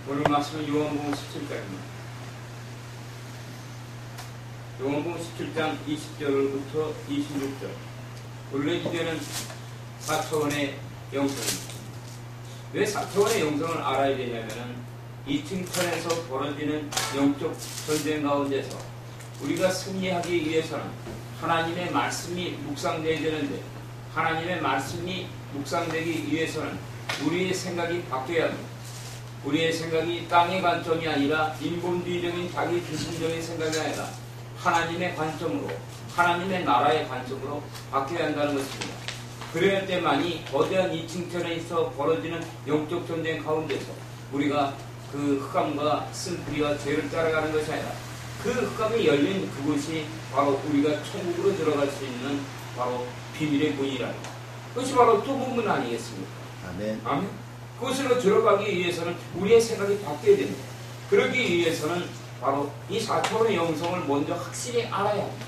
오늘 말씀은 요한복음 17장입니다. 요한복음 17장 20절부터 26절. 본래 주제는 4차원의 영성입니다. 왜 4차원의 영성을 알아야 되냐면은 이 층천에서 벌어지는 영적 전쟁 가운데서 우리가 승리하기 위해서는 하나님의 말씀이 묵상되어야 되는데, 하나님의 말씀이 묵상되기 위해서는 우리의 생각이 바뀌어야 합니다. 우리의 생각이 땅의 관점이 아니라 인본주의적인 자기 중심적인 생각이 아니라 하나님의 관점으로, 하나님의 나라의 관점으로 바뀌어야 한다는 것입니다. 그럴 때만이 거대한 이 층천에서 벌어지는 영적 전쟁 가운데서 우리가 그 흑암과 쓴뿌리와 죄를 따라가는 것이 아니라 그 흑암이 열린 그곳이 바로 우리가 천국으로 들어갈 수 있는 바로 비밀의 문이라는 것. 그것이 바로 좁은 문 아니겠습니까? 아멘. 아멘. 그곳으로 들어가기 위해서는 우리의 생각이 바뀌어야 됩니다. 그러기 위해서는 바로 이 4차원의 영성을 먼저 확실히 알아야 합니다.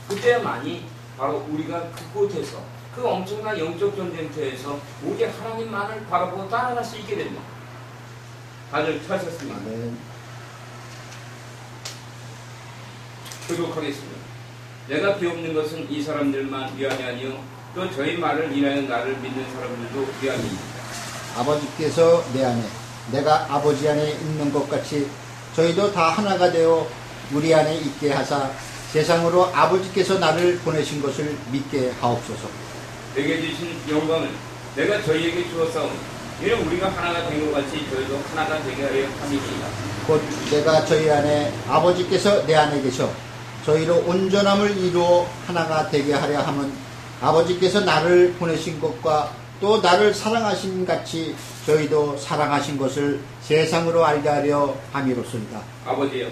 그때만이 바로 우리가 그곳에서 그 엄청난 영적 전쟁터에서 오직 하나님만을 바라보고 따라갈 수 있게 됩니다. 다들 찾으셨습니까? 아멘. 교독하겠습니다. 내가 비옵는 것은 이 사람들만 위함이 아니요 또 저희 말을 인하여 나를 믿는 사람들도 위함이니라. 아버지께서 내 안에, 내가 아버지 안에 있는 것 같이 저희도 다 하나가 되어 우리 안에 있게 하사 세상으로 아버지께서 나를 보내신 것을 믿게 하옵소서. 내게 주신 영광을 내가 저희에게 주었사오니 이는 우리가 하나가 된 것 같이 저희도 하나가 되게 하여 함이니이다. 곧 내가 저희 안에, 아버지께서 내 안에 계셔 저희로 온전함을 이루어 하나가 되게 하려 함은 아버지께서 나를 보내신 것과 또 나를 사랑하신 같이 저희도 사랑하신 것을 세상으로 알게 하려 함이로소이다. 아버지여,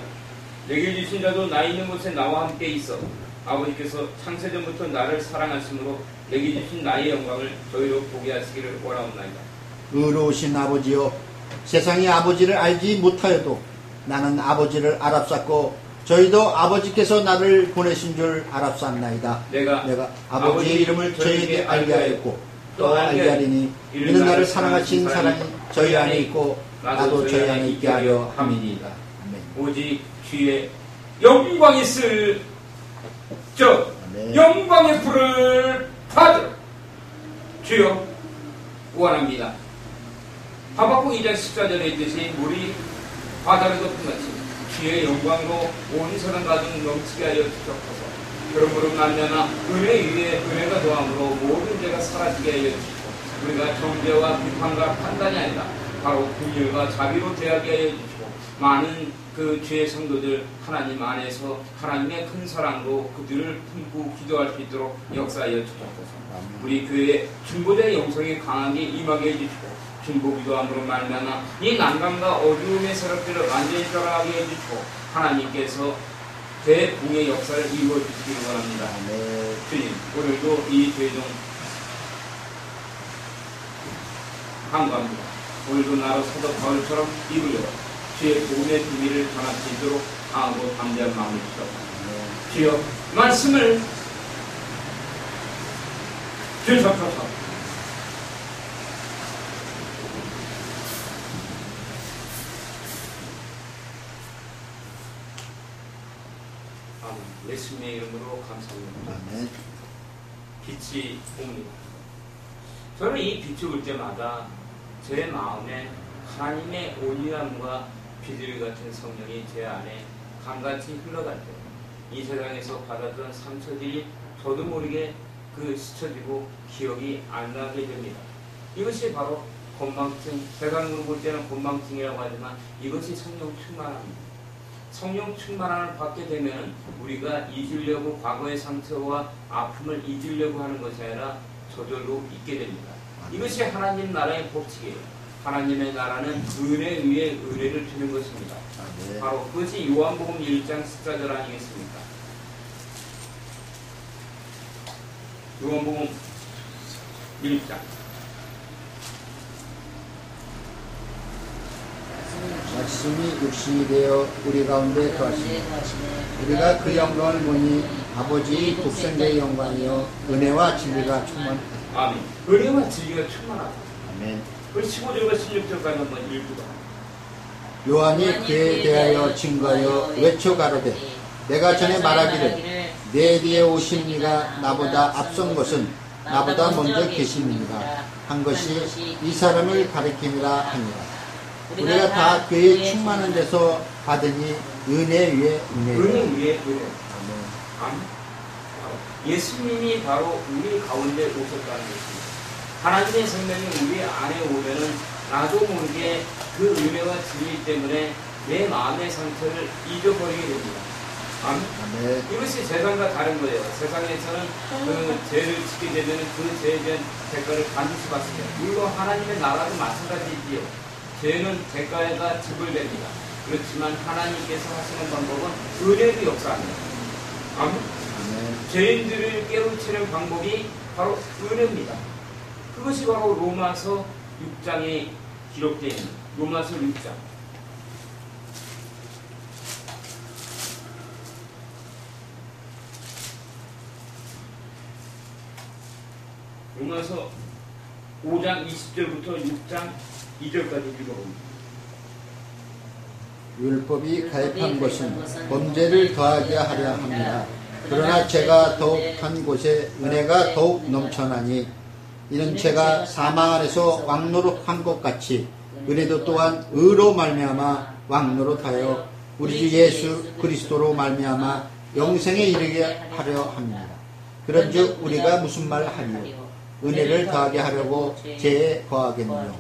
내게 주신 자도 나 있는 곳에 나와 함께 있어 아버지께서 창세전부터 나를 사랑하심으로 내게 주신 나의 영광을 저희로 보게 하시기를 원하옵나이다. 의로우신 아버지여, 세상이 아버지를 알지 못하여도 나는 아버지를 알았었고 저희도 아버지께서 나를 보내신 줄 알았사옵나이다. 내가 아버지의 이름을 저희에게 알게 하였고 또 알게 하리니 이는 나를 사랑하신 사랑이 저희 안에 있고 나도 저희 안에 있게 하려 함이니이다. 아멘. 오직 주의 영광이 있을 저 영광의 불을 받으라. 주여 원합니다. 하박국 2장 14절에 있듯이 물이 바다를 덮은 것이 주의 영광으로 온 세상 가득 넘치게 하여 주옵소서. 그러므로 말미암아 은혜 위에 은혜가 더함으로 모든 죄가 사라지게 하여 주시고 우리가 정죄와 비판과 판단이 아니라 바로 긍휼과 자비로 대하게 하여 주시고 많은 그 죄의 성도들 하나님 안에서 하나님의 큰 사랑으로 그들을 품고 기도할 수 있도록 역사하여 주옵소서. 우리 교회의 중보자의 영성이 강하게 임하게 해주시고 중보기도함으로 말미암아 이 난감과 어두움의 세력들을 완전히 떠나가게 해주시고 하나님께서 대붕의 역사를 이루어 주시기를 원합니다. 주님, 오늘도 이 죄종 간구합니다. 오늘도 나로 사도 바울처럼 입을 열어 주의 복음의 비밀을 전할 수 있도록 강하고 담대한 마음을 주옵소서. 주여 말씀을 주옵소서. 예수님의 이름으로 감사합니다. 아멘. 빛이 옵니다. 저는 이 빛이 올 때마다 제 마음에 하나님의 온유함과 비둘기 같은 성령이 제 안에 강같이 흘러갈 때 이 세상에서 받았던 상처들이 저도 모르게 그 스쳐지고 기억이 안 나게 됩니다. 이것이 바로 건망증, 세상으로 볼 때는 건망증이라고 하지만 이것이 성령 충만함입니다. 성령 충만함을 받게 되면 우리가 잊으려고 과거의 상처와 아픔을 잊으려고 하는 것이 아니라 저절로 잊게 됩니다. 이것이 하나님 나라의 법칙이에요. 하나님의 나라는 은혜 위에 은혜를 주는 것입니다. 바로 그것이 요한복음 1장 14절 아니겠습니까? 요한복음 1장 말씀이 육신이 되어 우리 가운데 거하시니 우리가 그 영광을 보니 아버지 독생자의 영광이요 은혜와 진리가 충만하다. 아멘. 은혜와 진리가 충만하다. 아멘. 우리 15절과 16절까지 한번 읽어봐. 요한이 그에 대하여 증거하여 외쳐 가로되 내가 전에 말하기를 내 뒤에 오신 이가 나보다 앞선 것은 나보다 먼저 계심이니라 한 것이 이 사람을 가리킴이라 하니라. 우리가 다 그의 충만한 데서 받으니 은혜 위에 은혜. 은혜 위에 은혜. 아멘. 예수님이 바로 우리 가운데 오셨다는 것입니다. 하나님의 생명이 우리 안에 오면은 나도 모르게 그 은혜와 진리 때문에 내 마음의 상처를 잊어버리게 됩니다. 아멘. 이것이 세상과 다른 거예요. 세상에서는 그 죄를 짓게 되면 그 죄에 대한 대가를 반드시 받습니다. 물론 하나님의 나라도 마찬가지이지요. 죄는 대가가 지불됩니다. 그렇지만 하나님께서 하시는 방법은 은혜로 역사합니다. 아멘. 죄인들을 깨우치는 방법이 바로 은혜입니다. 그것이 바로 로마서 6장에 기록되어 있는 로마서 6장. 로마서 5장 20절부터 6장 2절까지 읽어봅니다. 율법이 가입한 것은 범죄를 더하게 하려 합니다. 그러나 죄가 더욱한 곳에 은혜가 더욱 넘쳐나니 이는 죄가 사망 안에서 왕노릇한 것 같이 은혜도 또한 의로 말미암아 왕노릇하여 우리 주 예수 그리스도로 말미암아 영생에 이르게 하려 합니다. 그런즉 우리가 무슨 말 하리요? 은혜를 더하게 하려고 죄에 거하겠느냐?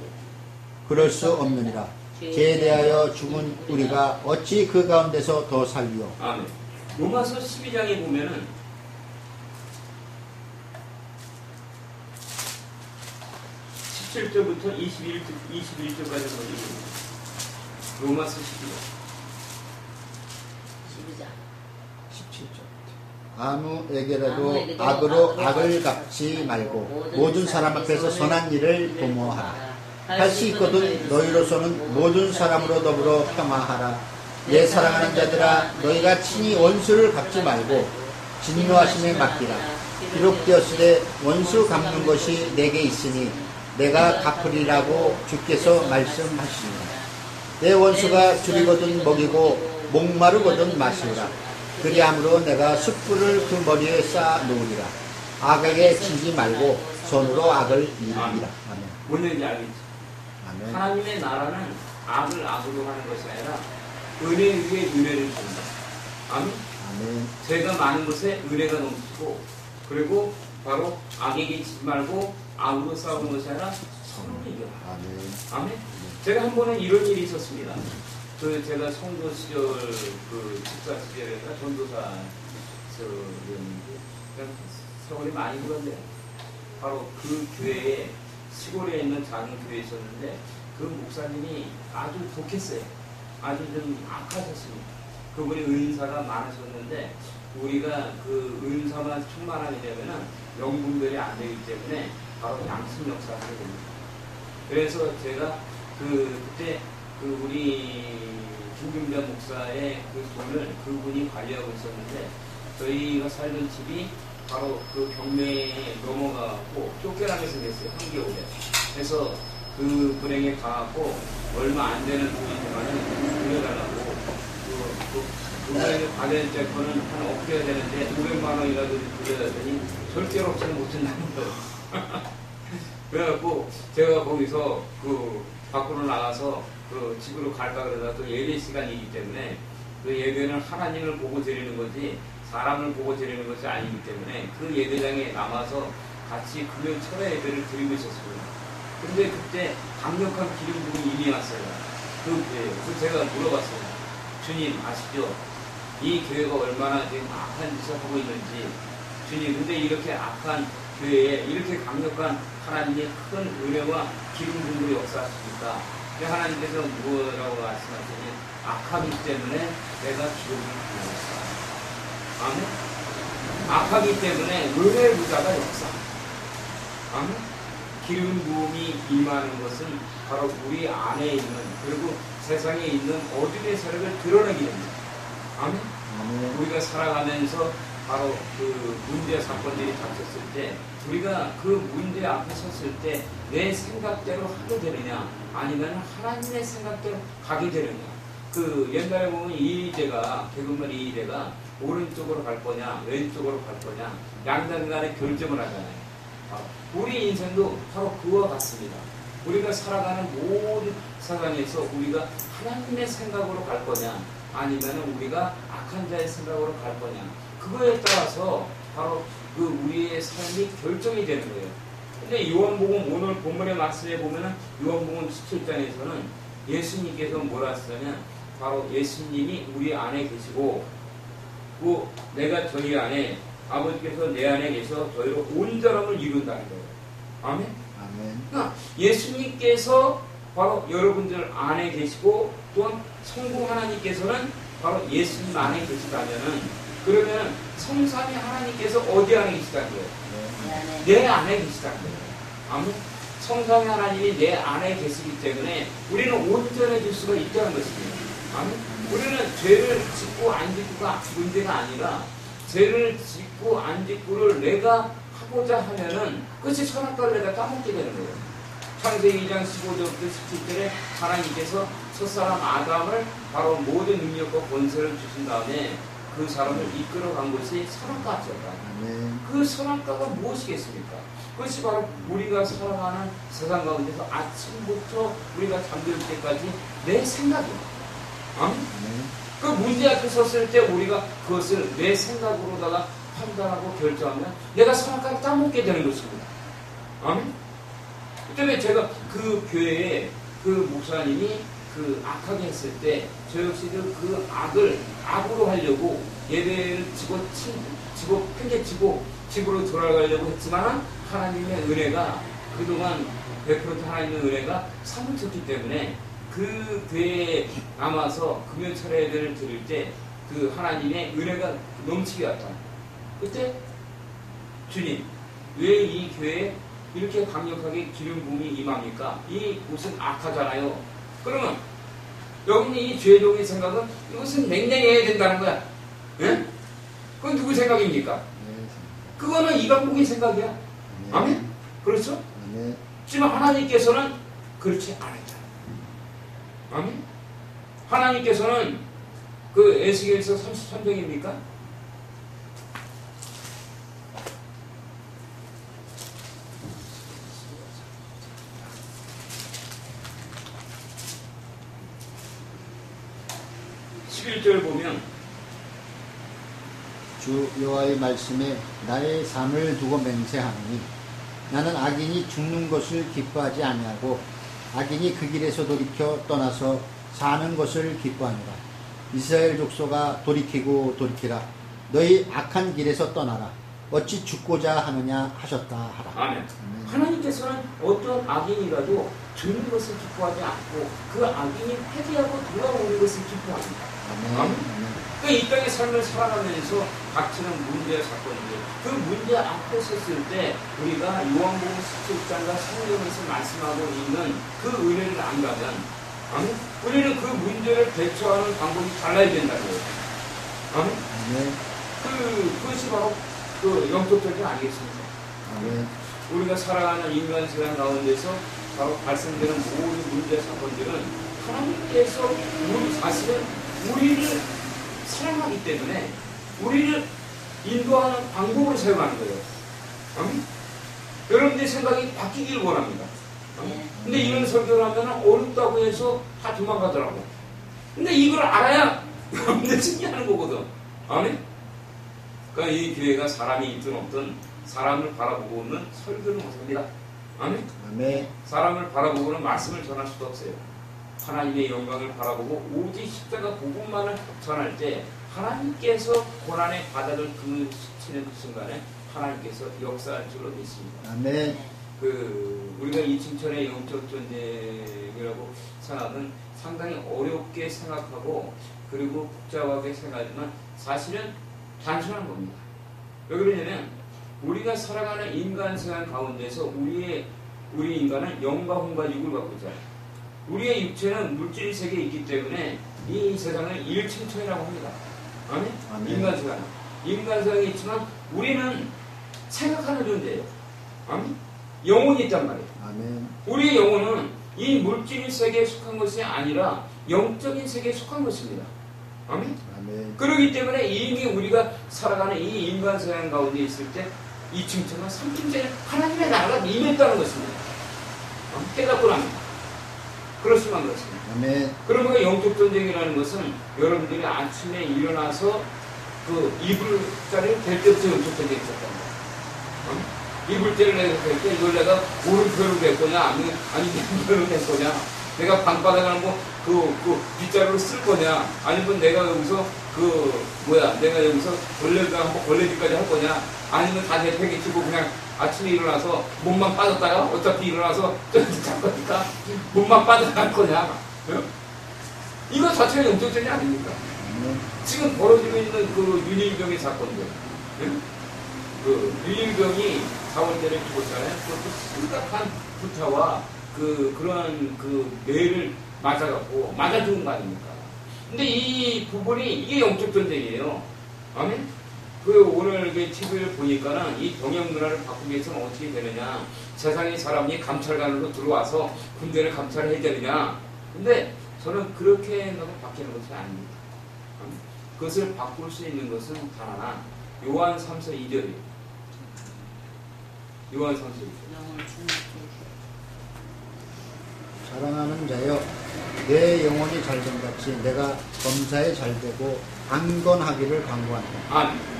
그럴 수 없느니라. 죄에 대하여 죽은 우리가 어찌 그 가운데서 더 살리요? 아멘. 로마서 12장에 보면은 17절부터 21절까지 읽어봅니다. 로마서 12장. 17절. 아무에게라도 악으로 악을 갚지 말고 모든 사람 앞에서 선한 일을 도모하라. 할 수 있거든 너희로서는 모든 사람으로 더불어 평화하라. 내 사랑하는 자들아 너희가 친히 원수를 갚지 말고 진노하심에 맡기라. 기록되었으되 원수 갚는 것이 내게 있으니 내가 갚으리라고 주께서 말씀하시니라. 내 원수가 줄이거든 먹이고 목마르거든 마시라. 그리함으로 내가 숯불을 그 머리에 쌓아 놓으리라. 악에게 치지 말고 손으로 악을 이기라. 아멘. 뭔지 알겠지? 아멘. 하나님의 나라는 악을 악으로 하는 것이 아니라 은혜 위에 은혜를 준다. 아멘. 아멘. 죄가 많은 곳에 은혜가 넘치고 그리고 바로 악에게 치지 말고 악으로 싸우는 것이 아니라 서로 이겨라. 아멘. 아멘. 제가 한 번은 이런 일이 있었습니다. 제가 성도 시절 그 집사 시절에가 전도사 그냥 세월이 많이 흘렀네요. 바로 그 교회에 시골에 있는 작은 교회에 있었는데 그 목사님이 아주 독했어요. 아주 좀 악하셨습니다. 그분이 은사가 많으셨는데 우리가 그 은사만 충만하게 되면은 영분별이 안 되기 때문에 바로 양심 역사를 하게 됩니다. 그래서 제가 그때 우리 중김자 목사의 그 돈을 그분이 관리하고 있었는데 저희가 살던 집이 바로 그 경매에 넘어가고 쫓겨나게 생겼어요. 한겨울에. 그래서 그 불행에 가갖고 얼마 안 되는 돈이지만은 돌려달라고 그분에게 받을 때거는 한 엎겨야 되는데 500만 원이라도 돌려달더니 절대로 없이는 못한다는 거예요. 그래갖고 제가 거기서 그 밖으로 나가서 그 집으로 갈까 그러다 또 예배 시간이기 때문에 그 예배는 하나님을 보고 드리는 거지 사람을 보고 드리는 것이 아니기 때문에 그 예배장에 남아서 같이 금요일 철회 예배를 드리고 있었습니다. 근데 그때 강력한 기름 부음이 이미 왔어요. 그래서 제가 물어봤어요. 주님 아시죠? 이 교회가 얼마나 지금 악한 짓을 하고 있는지 주님 근데 이렇게 악한 교회에 이렇게 강력한 하나님의 큰 은혜와 기름 부음으로 역사하십니까? 하나님께서 무엇이라고 말씀하시니 악하기 때문에 내가 기름을 부었다. 아멘. 악하기 때문에 은혜의 부자가 역사. 아멘. 기름 부음이 임하는 것은 바로 우리 안에 있는 그리고 세상에 있는 어둠의 세력을 드러내게 됩니다. 아멘. 우리가 살아가면서 바로 그 문제 사건들이 닥쳤을 때 우리가 그 문제 앞에 섰을 때 내 생각대로 하게 되느냐 아니면 하나님의 생각대로 가게 되느냐 그 옛날에 보면 이의제가 개그맨 이의제가 오른쪽으로 갈 거냐 왼쪽으로 갈 거냐 양단간에 결정을 하잖아요. 우리 인생도 바로 그와 같습니다. 우리가 살아가는 모든 상황에서 우리가 하나님의 생각으로 갈 거냐 아니면 우리가 악한 자의 생각으로 갈 거냐 그거에 따라서 바로 그 우리의 삶이 결정이 되는 거예요. 근데 요한복음 오늘 본문의 말씀에 보면은 요한복음 17장에서는 예수님께서 뭐라 하시냐면 바로 예수님이 우리 안에 계시고 그 내가 저희 안에 아버지께서 내 안에 계셔 저희로 온전함을 이룬다는 거예요. 아멘? 아멘. 그러니까 예수님께서 바로 여러분들 안에 계시고 또한 성부 하나님께서는 바로 예수님 안에 계시다면은 그러면 성삼위 하나님께서 어디 안에 계시다는 거예요? 내 안에 계시다는 거예요. 아멘? 성삼위 하나님이 내 안에 계시기 때문에 우리는 온전해질 수가 있다는 것입니다. 아멘? 우리는 죄를 짓고 안 짓고가 문제가 아니라 죄를 짓고 안 짓고를 내가 하고자 하면은 그것이 선악과를 내가 따먹게 되는 거예요. 창세기 2장 15절부터 17절에 하나님께서 첫사람 아담을 바로 모든 능력과 권세를 주신 다음에 그 사람을 이끌어간 것이 선악과였다. 그 선악과가 무엇이겠습니까? 그것이 바로 우리가 살아가는 세상 가운데서 아침부터 우리가 잠들 때까지 내 생각입니다. 그 문제 앞에 섰을 때 우리가 그것을 내 생각으로다가 판단하고 결정하면 내가 선악과를 따먹게 되는 것입니다. 아멘? 그때문에 제가 그 교회에 그 목사님이 그 악하게 했을 때 저 역시도 그 악을 악으로 하려고 예배를 팽개치고 집으로 돌아가려고 했지만 하나님의 은혜가 그동안 100% 하나님의 은혜가 사무쳤기 때문에 그 교회에 남아서 금요철 예배를 드릴 때 그 하나님의 은혜가 넘치게 왔다. 그때 주님 왜 이 교회에 이렇게 강력하게 기름 부음이 임합니까? 이 곳은 악하잖아요. 그러면 여기 있는 이 죄종의 생각은 이것은 맹랑해야 된다는 거야. 예? 그건 누구 생각입니까? 그거는 이방복의 생각이야. 아멘? 그렇죠? 하지만 하나님께서는 그렇지 않았잖아요. 아멘? 하나님께서는 그 에스겔서 33장입니까? 절 보면 주 여호와의 말씀에 나의 삶을 두고 맹세하노니 나는 악인이 죽는 것을 기뻐하지 아니하고 악인이 그 길에서 돌이켜 떠나서 사는 것을 기뻐하노라. 이스라엘 족속아 돌이키고 돌이키라. 너희 악한 길에서 떠나라. 어찌 죽고자 하느냐 하셨다 하라. 아멘. 하나님께서는 어떤 악인이라도 죽는 것을 기뻐하지 않고 그 악인이 회개하고 돌아오는 것을 기뻐합니다. 아멘. 그 이 땅의 삶을 살아가면서 닥치는 문제와 사건들, 그 문제 앞에 섰을 때 우리가 요한복음 17장과 성경에서 말씀하고 있는 그 은혜를 안다면, 아멘. 우리는 그 문제를 대처하는 방법이 달라야 된다고요. 아멘. 그것이 바로 그 영적적이 아니겠습니까? 아멘. 우리가 살아가는 인간 세상 가운데서 바로 발생되는 모든 문제 사건들은 하나님께서 사실은 우리를 사랑하기 때문에 우리를 인도하는 방법으로 사용하는 거예요. 여러분들의 생각이 바뀌길 원합니다. 근데 이런 설교를 하면 어렵다고 해서 다 도망가더라고. 근데 이걸 알아야 여러분들 승리하는 거거든. 아멘? 그러니까 이 교회가 사람이 있든 없든 사람을 바라보고 있는 설교는 못합니다. 아멘? 아멘. 사람을 바라보고는 말씀을 전할 수도 없어요. 하나님의 영광을 바라보고 오직 십자가 복음만을 전할 때 하나님께서 고난의 바닥을 치는 그 순간에 하나님께서 역사할 줄로 믿습니다. 아멘. 우리가 이 칭찬의 영적 전쟁이라고 생각은 상당히 어렵게 생각하고 그리고 복잡하게 생각하지만 사실은 단순한 겁니다. 왜 그러냐면 우리가 살아가는 인간 세상 가운데서 우리 인간은 영과 혼과 육을 갖고 있잖아요. 우리의 육체는 물질 세계에 있기 때문에 이 세상을 일층천이라고 합니다. 아멘? 아멘. 인간 세상에 있지만 우리는 생각하는 존재예요. 아멘? 영혼이 있단 말이에요. 아멘. 우리의 영혼은 이 물질 세계에 속한 것이 아니라 영적인 세계에 속한 것입니다. 아멘? 아멘. 그렇기 때문에 이미 우리가 살아가는 이 인간 세상 가운데 있을 때 이 층층은 삼층째는 하나님의 나라가 임했다는 것입니다. 깨닫고 납니다. 그렇지만 그렇습니다. 아멘. 그러면 영적 전쟁이라는 것은 여러분들이 아침에 일어나서 그 이불자리를 댈 때부터 영적 전쟁이 있었단 말이에요. 이불자리를 내가 댈 때 이걸 내가 오른편으로 댈 거냐 아니면 왼편으로 댈 거냐, 내가 방바닥을 그 빗자루를 쓸 거냐, 아니면 내가 여기서 내가 여기서 걸레질까지 할 거냐, 아니면 다 내팽개 치고 그냥 아침에 일어나서 몸만 빠졌다가 어차피 일어나서 잡거니까 몸만 빠져갈 거냐. 이거 자체가 영적 전쟁이 아닙니까? 지금 벌어지고 있는 그 윤일병의 사건들, 그 윤일병이 4월달에 죽었잖아요. 그것도 심각한 부타와 그러한 뇌를 맞아 죽은 거 아닙니까? 근데 이 부분이 이게 영적 전쟁이에요. 아멘? 오늘 TV를 보니까는 이 병영 문화를 바꾸기 위해서는 어떻게 되느냐. 세상의 사람이 감찰관으로 들어와서 군대를 감찰해야 되느냐. 근데 저는 그렇게 해서 바뀌는 것이 아닙니다. 그것을 바꿀 수 있는 것은 단 하나. 요한 3서 2절이에요. 요한 3서 2절. 사랑하는 자여, 내 영혼이 잘된 같이 내가 범사에 잘되고 강건하기를 간구한다. 아멘.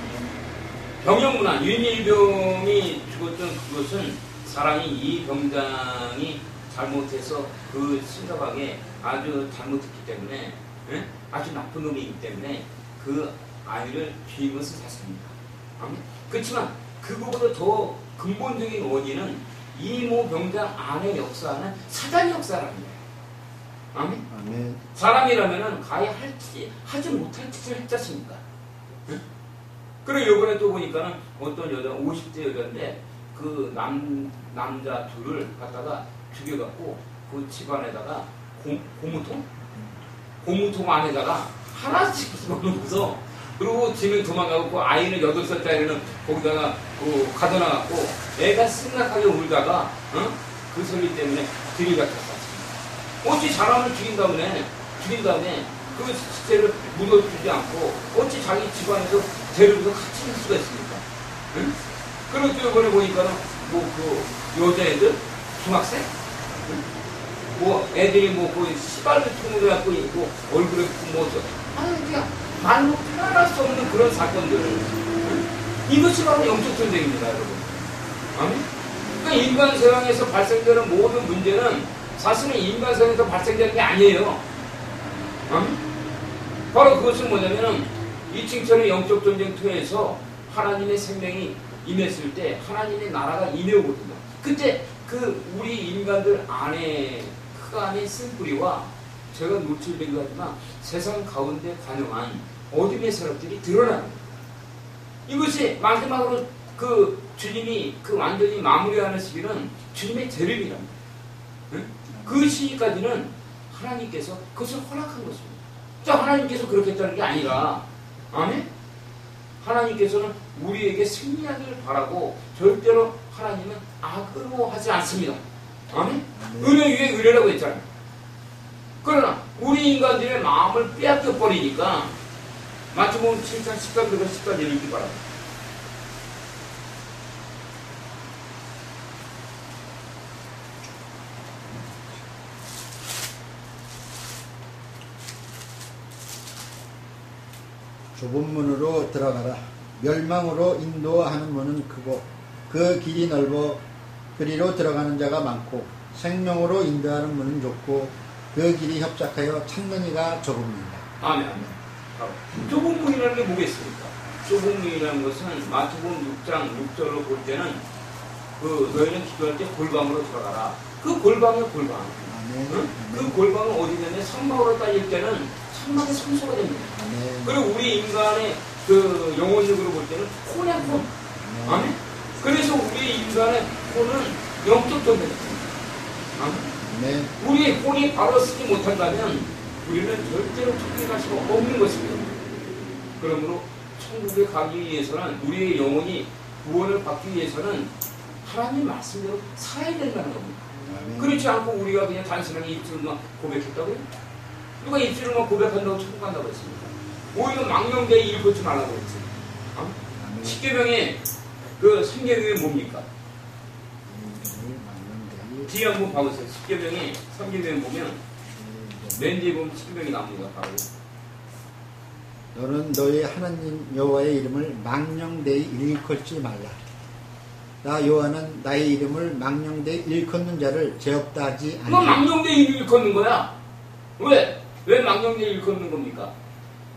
병영문화, 윤일병이 죽었던 그것은 사람이 이 병장이 잘못해서 그 심각하게 아주 잘못했기 때문에, 아주 나쁜 놈이기 때문에 그 아이를 죄임을 샀습니다. 그렇지만 그거보다 더 근본적인 원인은 이모 병장 안에 역사하는 사단의 역사라는 거예요. 아멘? 아멘. 사람이라면은 가히 하지 못할 짓을 했지 않습니까? 그리고 이번에 또 보니까는 어떤 여자, 50대 여자인데 그 남자 둘을 갖다가 죽여갖고 그 집안에다가 고무통 안에다가 하나씩 집어넣어서, 그리고 지는 도망가고 그 아이는 8살짜리는 거기다가 가둬놔갖고 애가 심각하게 울다가 그 소리 때문에 들이박혔습니다. 어찌 사람을 죽인 다음에 그 시체를 묻어주지 않고 어찌 자기 집안에서 데려서 같이 할 수가 있습니까? 응? 그리고 또 이번에 보니까는 여자애들 중학생, 애들이 시발을 통으로 갖고 있고 얼굴에 그냥 말로 표현할 수 없는 그런 사건들. 이것이 바로 영적 전쟁입니다, 여러분. 아멘? 그러니까 인간 세상에서 발생되는 모든 문제는 사실은 인간 세상에서 발생되는 게 아니에요. 아멘? 바로 그것은 뭐냐면은 이 칭찬의 영적 전쟁터에서 하나님의 생명이 임했을 때 하나님의 나라가 임해오거든요. 그때 우리 인간들 안에 그 안에 쓴뿌리와 제가 노출된 것 같지만 세상 가운데 관영한 어둠의 세력들이 드러납니다. 이것이 마지막으로 주님이 완전히 마무리하는 시기는 주님의 재림이랍니다. 그 시기까지는 하나님께서 그것을 허락한 것입니다. 하나님께서 그렇게 했다는 게 아니라, 아멘? 하나님께서는 우리에게 승리하기를 바라고 절대로 하나님은 악으로 하지 않습니다. 아멘? 은혜 위에 은혜라고 했잖아요. 그러나 우리 인간들의 마음을 빼앗겨 버리니까 마태복음 7장 13절과 14절 읽기 바랍니다. 좁은 문으로 들어가라. 멸망으로 인도하는 문은 크고 그 길이 넓어 그리로 들어가는 자가 많고 생명으로 인도하는 문은 좁고 그 길이 협착하여 찾는 이가 적습니다. 아멘. 좁은 문이라는 게 뭐겠습니까? 좁은 문이라는 것은 마태복음 6장 6절로 볼 때는 너희는 기도할 때 골방으로 들어가라. 그 골방은 골방. 아멘. 응? 그 골방은 어디냐면 성막으로 따질 때는 성막의 성소가 됩니다. 아멘. 그리고 우리 인간의 영혼적으로 볼 때는 혼의 혼. 아멘. 그래서 우리 인간의 혼은 영적 존재입니다. 아멘. 우리의 혼이 바로 쓰지 못한다면 우리는 절대로 천국에 갈 수가 없는 것입니다. 그러므로 천국에 가기 위해서는 우리의 영혼이 구원을 받기 위해서는 하나님 말씀대로 살아야 된다는 겁니다. 그렇지 않고 우리가 그냥 단순하게 입술만 고백했다고요? 누가 입술만 고백한다고 천국 간다고 했습니까? 오히려 망령되이 일컫지 말라고 했지. 어? 십계명의 그 성경이 뭡니까? 뒤에 한번 봐보세요. 십계명의 성경에 보면 맨 뒤에 보면 십계명이 나옵니다. 바로 너는 너의 하나님 여호와의 이름을 망령되이 일컫지 말라. 나 여호와는 나의 이름을 망령되이 일컫는 자를 죄없다 하지 않으리라. 그건 망령되이 일컫는 거야. 왜? 왜 망령되이 일컫는 겁니까?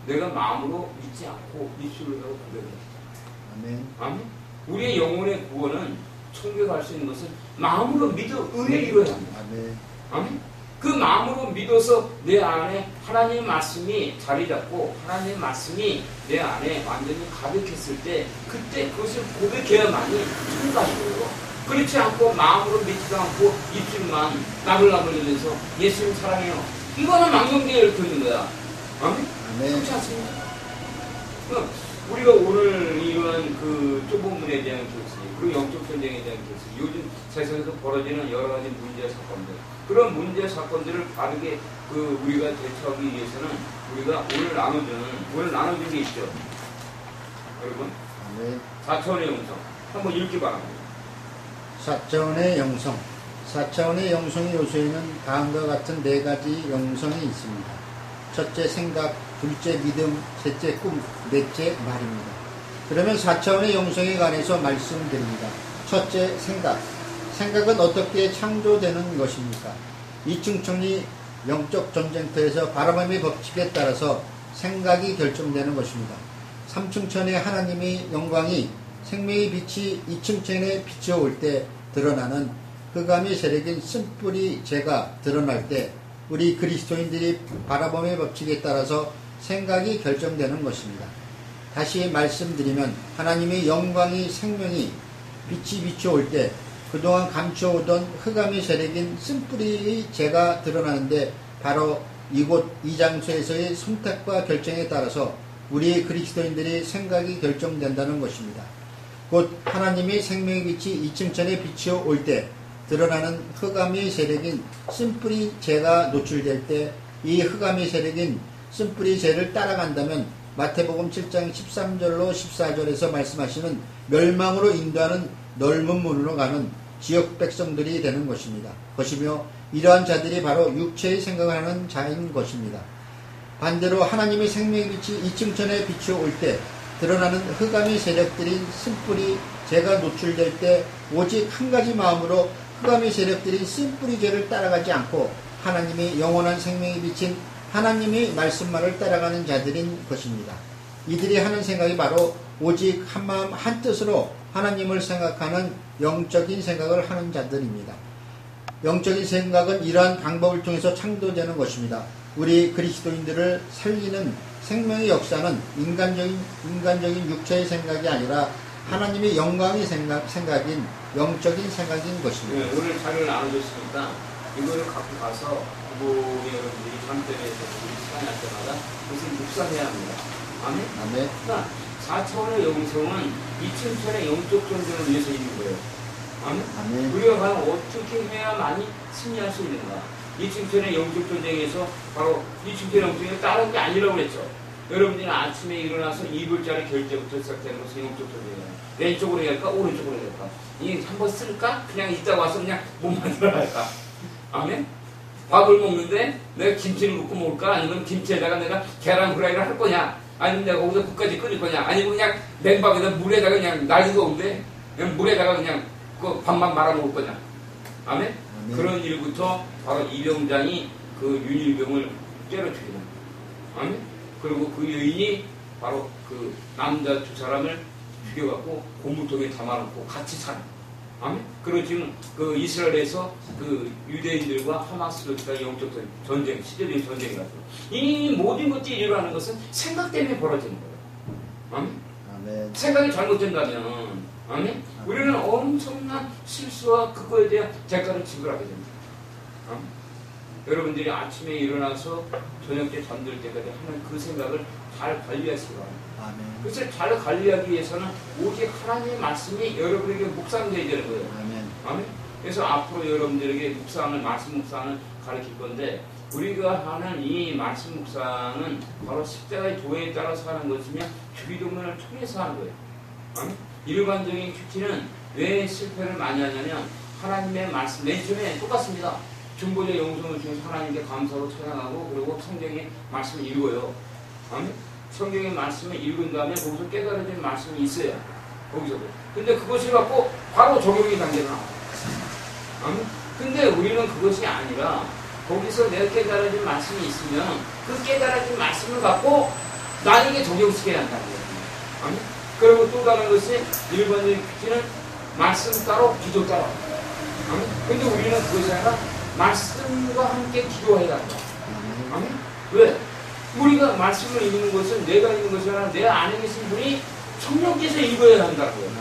내가 마음으로 믿지 않고 입술로 고백을 했다. 아멘. 아멘. 우리의 영혼의 구원은 천국에 갈 수 있는 것은 마음으로 믿어 은혜 이루어야 합니다. 아멘. 아멘. 그 마음으로 믿어서 내 안에 하나님의 말씀이 자리 잡고 하나님의 말씀이 내 안에 완전히 가득했을 때 그때 그것을 고백해야만이 천국 가는 거예요. 그렇지 않고 마음으로 믿지도 않고 입술만 나불나불 흘리면서 예수님 사랑해요. 이거는 망령되이 일컫는 거야. 아멘? 그렇지 않습니까? 우리가 오늘 이러한 그 좁은 문에 대한 교치, 그리고 영적 전쟁에 대한 교치, 요즘 세상에서 벌어지는 여러 가지 문제 사건들, 그런 문제 사건들을 바르게 우리가 대처하기 위해서는 우리가 오늘 나눠준 게 있죠. 여러분, 4차원의 영성 한번 읽기 바랍니다. 4차원의 영성. 4차원의 영성의 요소에는 다음과 같은 4가지 영성이 있습니다. 첫째 생각, 둘째 믿음, 셋째 꿈, 넷째 말입니다. 그러면 4차원의 영성에 관해서 말씀드립니다. 첫째 생각. 생각은 어떻게 창조되는 것입니까? 이층천이 영적 전쟁터에서 바라밤의 법칙에 따라서 생각이 결정되는 것입니다. 3층천의 하나님의 영광이 생명의 빛이 2층천에 비춰올 때 드러나는 흑암의 세력인 쓴뿌리 죄가 드러날 때 우리 그리스도인들이 바라봄의 법칙에 따라서 생각이 결정되는 것입니다. 다시 말씀드리면 하나님의 영광이 생명이 빛이 비춰올 때 그동안 감춰오던 흑암의 세력인 쓴뿌리의 죄가 드러나는데 바로 이곳 이 장소에서의 선택과 결정에 따라서 우리 그리스도인들의 생각이 결정된다는 것입니다. 곧 하나님의 생명의 빛이 2층천에 비춰올 때 드러나는 흑암의 세력인 쓴뿌리 죄가 노출될 때 이 흑암의 세력인 쓴뿌리 죄를 따라간다면 마태복음 7장 13절로 14절에서 말씀하시는 멸망으로 인도하는 넓은 문으로 가는 지역 백성들이 되는 것이며 이러한 자들이 바로 육체의 생각을 하는 자인 것입니다. 반대로 하나님의 생명의 빛이 2층천에 비춰올 때 드러나는 흑암의 세력들인 쓴뿌리 죄가 노출될 때 오직 한 가지 마음으로 흑암의 세력들이 쓴뿌리 죄를 따라가지 않고 하나님의 영원한 생명이 비친 하나님의 말씀만을 따라가는 자들인 것입니다. 이들이 하는 생각이 바로 오직 한 마음 한 뜻으로 하나님을 생각하는 영적인 생각을 하는 자들입니다. 영적인 생각은 이러한 방법을 통해서 창조되는 것입니다. 우리 그리스도인들을 살리는 생명의 역사는 인간적인 육체의 생각이 아니라 하나님의 영광의 생각인 영적인 생각인 것입니다. 네, 오늘 자료를 나눠줬으니까 이거를 갖고 가서 부모 여러분들이 잠들에서 우리 시간이 날 때마다 그것을 묵상해야 합니다. 아멘? 아멘. 그러니까 4차원의 영성은 2층천의 영적 전쟁을 위해서 있는 거예요. 아멘? 아멘. 우리가 과연 어떻게 해야만이 승리할 수 있는가? 2층천의 영적 전쟁에서 바로 2층천의 영성이 다른 게 아니라고 그랬죠. 여러분들이 아침에 일어나서 이불자리 결제부터 시작되는 것은 영적 전쟁이에요. 왼쪽으로 해야 할까? 오른쪽으로 해야 할까? 이 한번 쓸까? 그냥 이따가 와서 그냥 못 만들어 할까? 아멘? 밥을 먹는데 내가 김치를 넣고 먹을까? 아니면 김치에다가 내가 계란 후라이를 할 거냐? 아니면 내가 거기서 국까지 끓일 거냐? 아니면 그냥 냉밥에다 물에다가 그냥 날개가 온데 그냥 물에다가 그냥 그 밥만 말아 먹을 거냐? 아멘? 그런 일부터 바로 이병장이 그 윤일병을 때려죽이는 아멘? 그리고 그 여인이 바로 그 남자 두 사람을 죽여갖고 고무통에 담아놓고 같이 사는 아멘? 그리고 지금 그 이스라엘에서 그 유대인들과 하마스가 영적 전쟁, 시대적인 전쟁이 같아요. 이 모든 것들이 일어나는 것은 생각 때문에 벌어지는 거예요. 아멘? 아멘. 생각이 잘못된다면, 아멘? 우리는 엄청난 실수와 그거에 대한 대가를 지불하게 됩니다. 아멘? 여러분들이 아침에 일어나서 저녁 때 잠들 때까지 하는 그 생각을 잘 관리하시기 바랍니다. 아멘. 그것을 잘 관리하기 위해서는 오직 하나님의 말씀이 여러분에게 묵상되어야 되는 거예요. 아멘. 아멘. 그래서 앞으로 여러분들에게 묵상을, 말씀 묵상을 가르칠 건데, 우리가 하는 이 말씀 묵상은 바로 십자가의 도에 따라서 하는 것이며 주기도문을 통해서 하는 거예요. 일반적인 큐티는 왜 실패를 많이 하냐면 하나님의 말씀, 맨 처음에 똑같습니다. 중보자 영성을 통해서 하나님께 감사로 찬양하고 그리고 성경의 말씀을 읽어요. 성경의 말씀을 읽은 다음에 거기서 깨달아진 말씀이 있어요. 거기서도. 근데 그것을 갖고 바로 적용이 단계가 나와요. 근데 우리는 그것이 아니라 거기서 내가 깨달아진 말씀이 있으면 그 깨달아진 말씀을 갖고 나에게 적용시켜야 한다는 거예요. 그리고 또 다른 것이 일반적인 큐티는 말씀 따로 기도 따로. 근데 우리는 그것이 아니라 말씀과 함께 기도해야 한다. 왜? 우리가 말씀을 읽는 것은 내가 읽는 것이 아니라 내 안에 계신 분이 성령께서 읽어야 한다고요.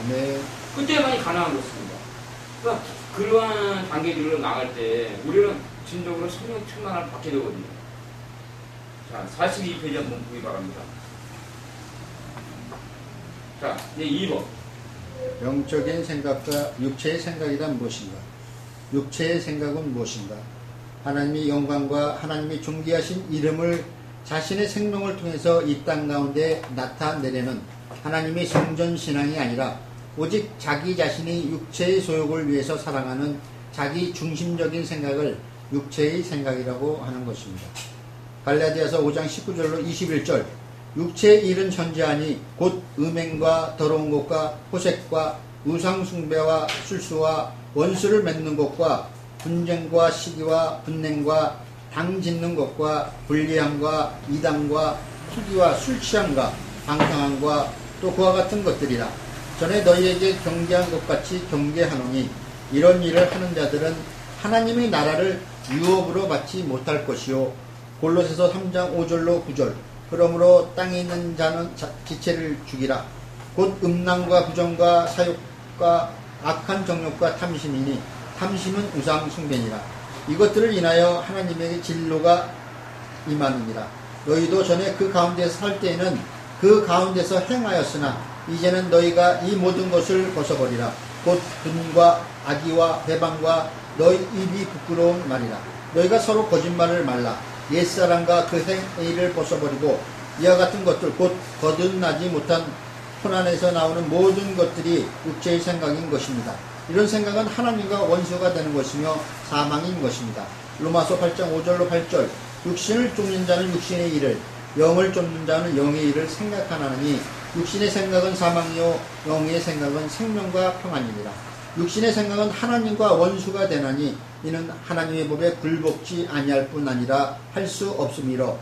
그때만이 가능한 것입니다. 그러니까 그러한 단계들로 나갈 때 우리는 진정으로 성령 충만을 받게 되거든요. 자, 42페이지 한번 보기 바랍니다. 자, 이제 2번. 영적인 생각과 육체의 생각이란 무엇인가? 육체의 생각은 무엇인가? 하나님의 영광과 하나님의 존귀하신 이름을 자신의 생명을 통해서 이 땅 가운데 나타내려는 하나님의 성전신앙이 아니라 오직 자기 자신이 육체의 소욕을 위해서 살아가는 자기 중심적인 생각을 육체의 생각이라고 하는 것입니다. 갈라디아서 5장 19절로 21절 육체의 일은 현재하니 곧 음행과 더러운 것과 호색과 우상숭배와 술수와 원수를 맺는 것과 분쟁과 시기와 분냉과 당 짓는 것과 불리함과 이단과 투기와 술취함과 방탕함과 또 그와 같은 것들이라. 전에 너희에게 경계한 것 같이 경계하노니 이런 일을 하는 자들은 하나님의 나라를 유업으로 받지 못할 것이요. 골로새서 3장 5절로 9절 그러므로 땅에 있는 자는 지체를 죽이라. 곧 음란과 부정과 사욕과 악한 정욕과 탐심이니 탐심은 우상 숭배니라. 이것들을 인하여 하나님에게 진노가 임하느니라. 너희도 전에 그 가운데서 살 때에는 그 가운데서 행하였으나 이제는 너희가 이 모든 것을 벗어버리라. 곧 분과 악의와 배반과 너희 입이 부끄러운 말이라. 너희가 서로 거짓말을 말라. 옛사람과 그 행위를 벗어버리고 이와 같은 것들 곧 거듭나지 못한 손 안에서 나오는 모든 것들이 육체의 생각인 것입니다. 이런 생각은 하나님과 원수가 되는 것이며 사망인 것입니다. 로마서 8장 5절로 8절 육신을 쫓는 자는 육신의 일을 영을 쫓는 자는 영의 일을 생각하나니 육신의 생각은 사망이요 영의 생각은 생명과 평안이니라. 육신의 생각은 하나님과 원수가 되나니 이는 하나님의 법에 굴복지 아니할 뿐 아니라 할 수 없음이라.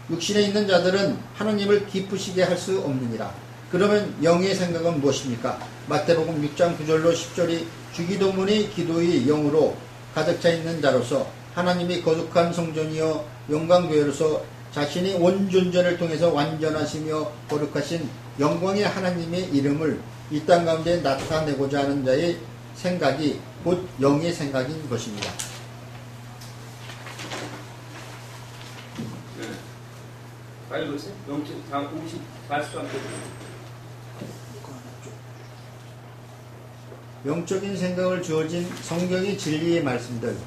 육신에 있는 자들은 하나님을 기쁘시게 할 수 없느니라. 그러면 영의 생각은 무엇입니까? 마태복음 6장 9절로 10절이 주기도문이 기도의 영으로 가득 차 있는 자로서 하나님이 거룩한 성전이여 영광교회로서 자신이 온 존재를 통해서 완전하시며 거룩하신 영광의 하나님의 이름을 이 땅 가운데 나타내고자 하는 자의 생각이 곧 영의 생각인 것입니다. 네. 빨리 보세요. 40장 영적인 생각을 주어진 성경의 진리의 말씀들.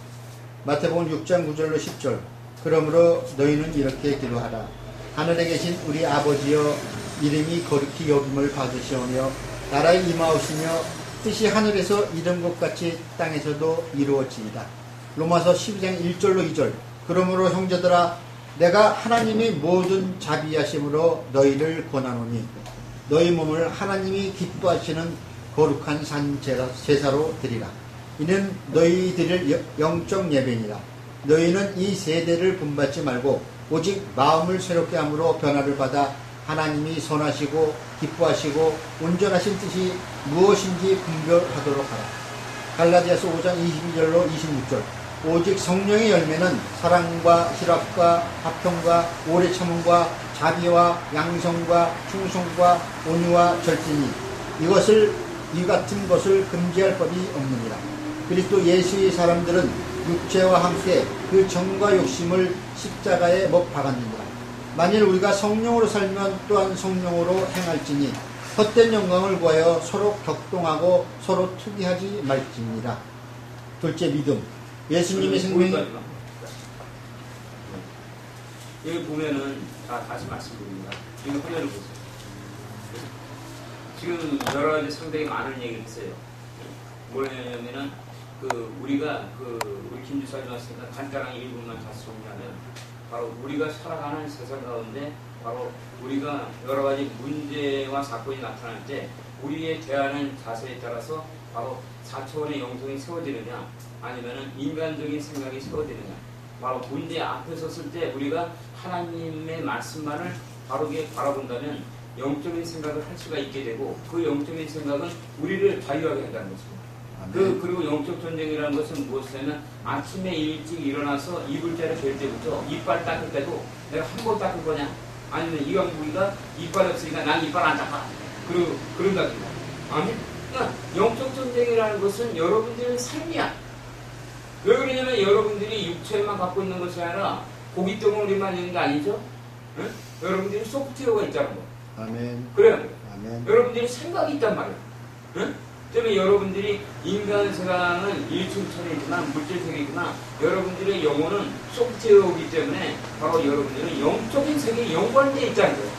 마태복음 6장 9절로 10절. 그러므로 너희는 이렇게 기도하라. 하늘에 계신 우리 아버지여 이름이 거룩히 여김을 받으시오며 나라에 임하오시며 뜻이 하늘에서 이룬 것 같이 땅에서도 이루어지이다. 로마서 12장 1절로 2절. 그러므로 형제들아 내가 하나님의 모든 자비하심으로 너희를 권하노니 너희 몸을 하나님이 기뻐하시는 거룩한 산 제사로 드리라. 이는 너희 드릴 영적 예배니라. 너희는 이 세대를 본받지 말고 오직 마음을 새롭게 함으로 변화를 받아 하나님이 선하시고 기뻐하시고 온전하신 뜻이 무엇인지 분별하도록 하라. 갈라디아서 5장 22절로 26절. 오직 성령의 열매는 사랑과 희락과 화평과 오래 참음과 자비와 양성과 충성과 온유와 절제니 이 같은 것을 금지할 법이 없느니라. 그리스도 예수의 사람들은 육체와 함께 그 정과 욕심을 십자가에 못 박았느니라. 만일 우리가 성령으로 살면 또한 성령으로 행할지니 헛된 영광을 구하여 서로 격동하고 서로 투기하지 말지니라. 둘째, 믿음. 예수님의 생명이 여기 보면은 다시 말씀드립니다. 여기 화면을 보세요. 지금 여러 가지 상당히 많은 얘기를 했어요. 뭐냐면은 우리가 우리 김주사님 왔으니까 간단하게 1분만 다시 정리하면 바로 우리가 살아가는 세상 가운데 바로 우리가 여러 가지 문제와 사건이 나타날 때 우리의 대하는 자세에 따라서 바로 4차원의 영성이 세워지느냐 아니면은 인간적인 생각이 세워지느냐 바로 문제 앞에 섰을 때 우리가 하나님의 말씀만을 바르게 바라본다면 영적인 생각을 할 수가 있게 되고 그 영적인 생각은 우리를 자유하게 한다는 것입니다. 그리고 영적 전쟁이라는 것은 무엇이냐면 아침에 일찍 일어나서 이불자를 갤 때부터 이빨 닦을 때도 내가 한 번 닦을 거냐 아니면 이왕구이가 이빨이 없으니까 난 이빨 안 닦아 그런다든가 아니 그러니까 영적 전쟁이라는 것은 여러분들의 삶이야. 왜 그러냐면 여러분들이 육체만 갖고 있는 것이 아니라 고깃덩어리만 있는 게 아니죠. 응? 여러분들이 소프트웨어가 있다는 거. 아멘. 그래요. 아멘. 여러분들이 생각이 있단 말이에요. 응? 때문에 여러분들이 인간 세상은 일층천이지만 물질 세계이지만 여러분들의 영혼은 소프트웨어이기 때문에 바로 여러분들은 영적인 세계에 연관되어 있다는 거예요.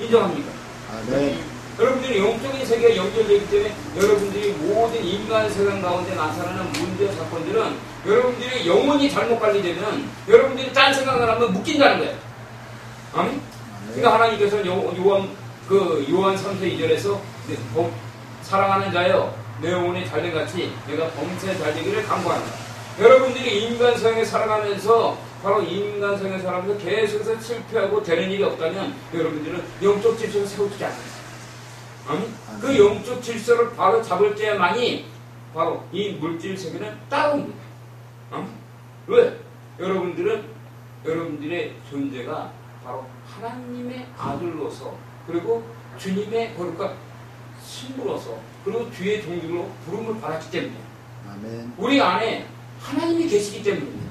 인정합니까? 네. 여러분들이 영적인 세계에 연결되기 때문에 여러분들이 모든 인간 세상 가운데 나타나는 문제 사건들은 여러분들의 영혼이 잘못 관리되면 여러분들이 딴 생각을 하면 묶인다는 거예요. 아멘? 그러니까 하나님께서 요한 3서 2절에서 사랑하는 자여 내 영혼이 잘된 같이 내가 범사에 잘되기를 간구한다. 여러분들이 인간성에 살아가면서 바로 인간성에 살아가면서 계속해서 실패하고 되는 일이 없다면 여러분들은 영적 질서를 세우지 않습니다. 그 영적 질서를 바로 잡을 때만이 바로 이 물질 세계는 따라옵니다. 왜? 여러분들의 존재가 바로 하나님의 아들로서 그리고 주님의 거룩한 신부로서 그리고 주의 종류로 부름을 받았기 때문이에요. 아멘. 우리 안에 하나님이 계시기 때문입니다.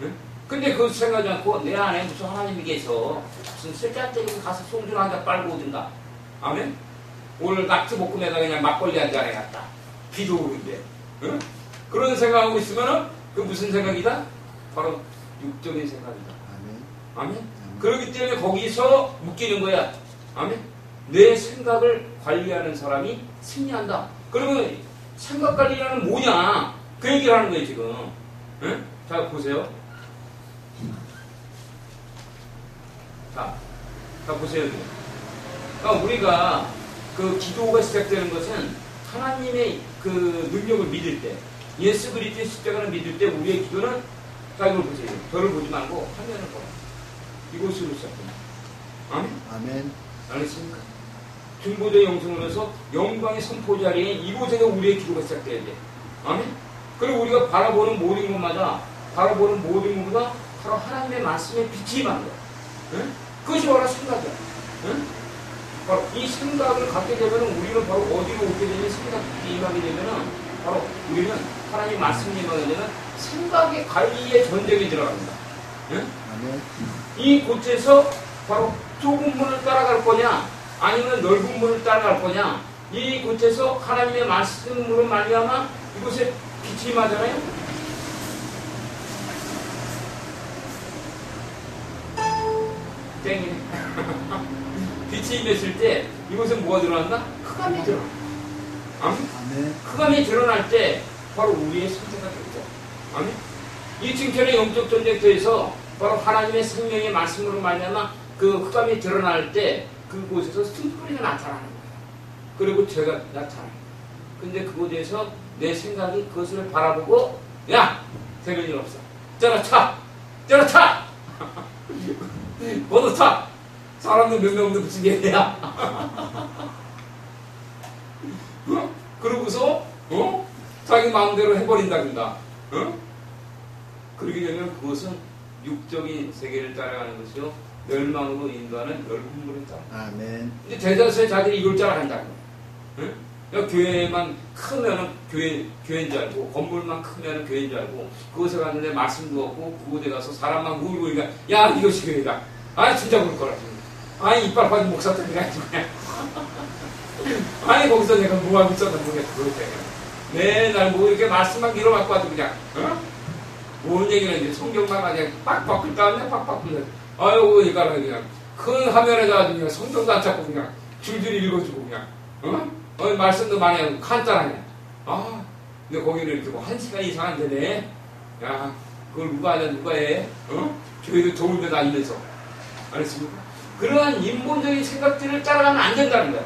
응? 근데 그거 생각하지 않고 내 안에 무슨 하나님이 계셔 무슨 쓸데없는 가서 송주 한잔 빨고 오든가 아멘? 오늘 낙지 볶음에다 그냥 막걸리 한잔 해갔다 비도 오는데 응? 그런 생각하고 있으면은 그 무슨 생각이다? 바로 육적인 생각이다. 아멘? 아멘? 그렇기 때문에 거기서 묶이는 거야. 아멘? 내 생각을 관리하는 사람이 승리한다. 그러면 생각 관리라는 뭐냐? 그 얘기를 하는 거예요 지금. 응? 자 보세요. 자 보세요. 그러니까 우리가 그 기도가 시작되는 것은 하나님의 그 능력을 믿을 때 예수 그리스도의 십자가를 믿을 때 우리의 기도는 자 이걸 보세요. 저를 보지 말고 화면을 봐. 이곳으로 시작됩니다. 아멘? 아멘. 알겠습니까? 중보자 영성으로서 영광의 선포 자리에 이곳에서 우리의 기도가 시작돼야 돼. 아멘? 그리고 우리가 바라보는 모든 것마다 바라보는 모든 것보다 바로 하나님의 말씀에 빛이 임하는 거야. 응? 그것이 바로 생각이야. 응? 바로 이 생각을 갖게 되면 우리는 바로 어디로 오게 되면 생각이 임하게 되면 바로 우리는 하나님의 말씀이 임하게 되면 생각의 관리의 전쟁에 들어갑니다. 응? 아멘. 이 곳에서 바로 좁은 문을 따라갈 거냐 아니면 넓은 문을 따라갈 거냐 이 곳에서 하나님의 말씀으로 말미암아 이곳에 빛이 임하잖아요. 땡이네. 빛이 임했을 때 이곳에 뭐가 드러난다? 흑암이 드러나. 아멘? 흑암이 드러날 때 바로 우리의 선택가 되죠. 아멘? 이 칭찬의 영적 전쟁터에서 바로 하나님의 생명의 말씀으로 말미암아 그 흑암이 드러날 때 그곳에서 숨소리가 나타나는 거예요. 그리고 죄가 나타나는 거예요. 근데 그곳에서 내 생각이 그것을 바라보고 야! 되는 일 없어. 때려차! 때려차! 너도 차! 사람들 몇 명도 무슨 얘기야? 그러고서 자기 마음대로 해버린다든가 그러게 되면 그것은 육적인 세계를 따라가는 것이요 멸망으로 인도하는 넓은 물을 따라. 아멘. 이제 대다수의 자들이 이걸 따라간다는 거예요. 그러니까 교회만 크면은 교회인 줄 알고 건물만 크면은 교회인 줄 알고 그곳에 갔는데 말씀도 없고 그곳에 가서 사람만 우기고 야 이것이 교회다. 아 진짜 그럴 거라. 아니 이빨 빠진 목사들이 가지고 그냥 아니 거기서 내가 뭐하고 있었나 모르겠어. 맨날 뭐 이렇게 말씀만 밀어갖고 와도 그냥 뭔 얘기는 이제 성경만 그냥 빡빡 긁다 그냥 빡빡 긁다. 아이고 이거는 그냥 큰 화면에다 그냥 성경도 안 찾고 그냥 줄줄이 읽어주고 그냥 말씀도 많이 하고 간단하네. 근데 거기는 이렇게 뭐 1시간 이상 안 되네. 야 그걸 누가 하냐 누가 해? 저희도 좋은 데 다니면서 알았습니까? 그러한 인본적인 생각들을 따라가면 안 된다는 거야.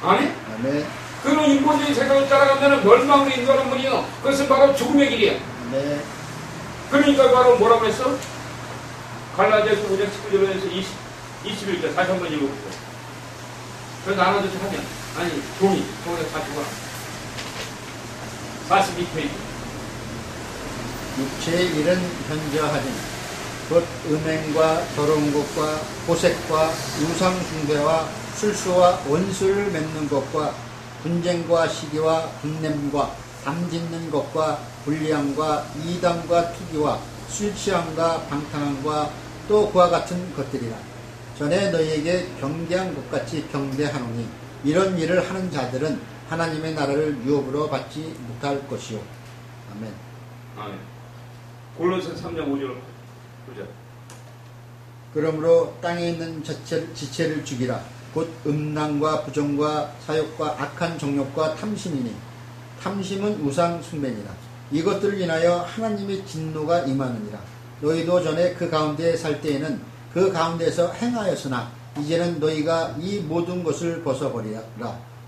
아니? 네. 그런 인본적인 생각을 따라가면 멸망으로 인도하는 분이요. 그것은 바로 죽음의 길이야. 네. 그러니까 바로 뭐라고 했어? 갈라디아서 5장 19절에서 21절 다시 한번 읽어보세요. 그래서 나눠서 하면 아니 종이 다 죽어라. 42페이지. 육체의 일은 현저하니 곧 음행과 더러운 것과 호색과 우상숭배와 술수와 원수를 맺는 것과 분쟁과 시기와 분냄과 담짓는 것과 불리함과 이담과 투기와 술취함과 방탕함과 또 그와 같은 것들이라. 전에 너희에게 경계한 것 같이 경계하노니 이런 일을 하는 자들은 하나님의 나라를 유업으로 받지 못할 것이요. 아멘. 아멘. 골로새 3장 5절 보자. 그러므로 땅에 있는 지체를 죽이라. 곧 음란과 부정과 사욕과 악한 정욕과 탐심이니 탐심은 우상 숭배니라. 이것들을 인하여 하나님의 진노가 임하느니라. 너희도 전에 그 가운데 살 때에는 그 가운데서 행하였으나 이제는 너희가 이 모든 것을 벗어버리라.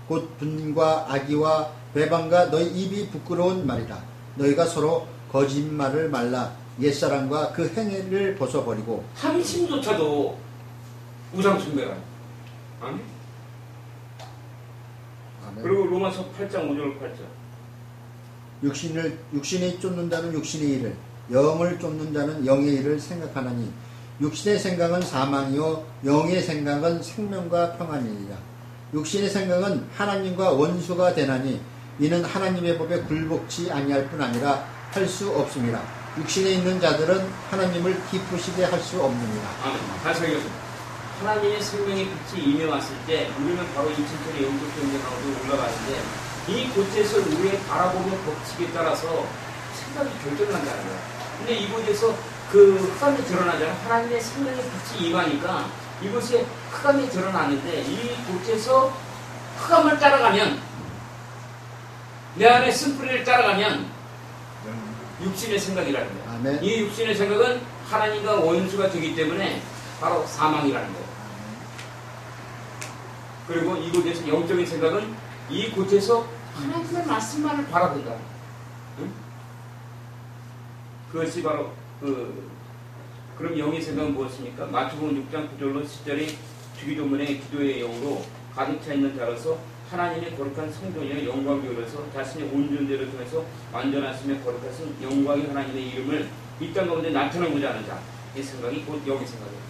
곧 분과 악의와 배반과 너희 입이 부끄러운 말이라. 너희가 서로 거짓말을 말라. 옛사람과 그 행위를 벗어버리고 탐심조차도 우상 숭배라. 아멘. 그리고 로마서 8장 5절 8절. 육신이 쫓는다는 육신의 일을, 영을 쫓는다는 영의 일을 생각하나니 육신의 생각은 사망이요 영의 생각은 생명과 평안이니라. 육신의 생각은 하나님과 원수가 되나니 이는 하나님의 법에 굴복치 아니할 뿐 아니라 할 수 없습니다. 육신에 있는 자들은 하나님을 기쁘시게 할 수 없느니라. 아멘. 다시 읽겠습니다. 하나님의 생명의 빛이 임해왔을 때 우리는 바로 인천천의 영적 경쟁하고 올라가는데 이 곳에서 우리의 바라보는 법칙에 따라서 생각이 결정난다는 거야. 근데 이곳에서 그 흑암이 드러나잖아. 하나님의 생명의 빛이 임하니까 이곳에 흑암이 드러나는데 이 곳에서 흑암을 따라가면 내 안에 쓴뿌리를 따라가면 육신의 생각이라는 거야. 아멘. 이 육신의 생각은 하나님과 원수가 되기 때문에 바로 사망이라는 거야. 그리고 이곳에서 영적인 생각은 이 곳에서 하나님의 말씀만을 바라본다. 응? 그것이 바로 그럼 영의 생각은 무엇입니까? 마태복음 6장 9절로 10절이 주기도문의 기도의 영으로 가득 차 있는 자로서 하나님의 거룩한 성전이여 영광 기울여서 자신의 온 존재를 통해서 완전하시며 거룩하신 영광의 하나님의 이름을 이 땅 가운데 나타내고자 하는 자. 이 생각이 곧 영의 생각이에요.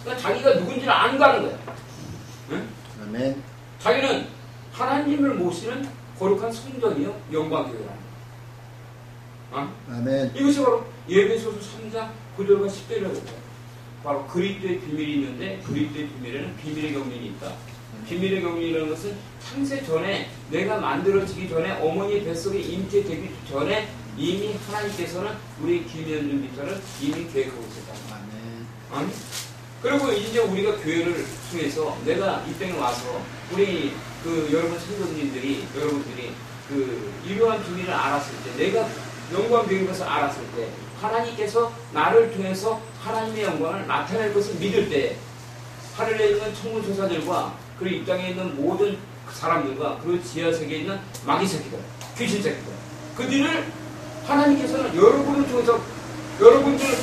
그러니까 자기가 누군지를 안다는 거야. 응? 아멘. 자기는 하나님을 모시는 거룩한 성전이요 영광 교회라는 거야. 아멘. 이것이 바로 예배소서 3장 9절과 10절이라고 해요. 바로 그리스도의 비밀이 있는데 그리스도의 비밀에는 비밀의 경륜이 있다. 비밀의 경륜이라는 것은 창세 전에 내가 만들어지기 전에 어머니의 뱃속에 잉태되기 전에 이미 하나님께서는 우리 김현준비서를 이미 계획하고 있었다. 아멘. 그리고 이제 우리가 교회를 통해서 내가 이 땅에 와서 우리 여러분 성도님들이 여러분들이 이러한 비밀을 알았을 때 내가 영광 배운 것을 알았을 때 하나님께서 나를 통해서 하나님의 영광을 나타낼 것을 믿을 때 하늘에 있는 천군 천사들과 그리고 이 땅에 있는 모든 사람들과 그리고 지하세계에 있는 마귀 새끼들, 귀신 새끼들 그들을 하나님께서는 여러분들을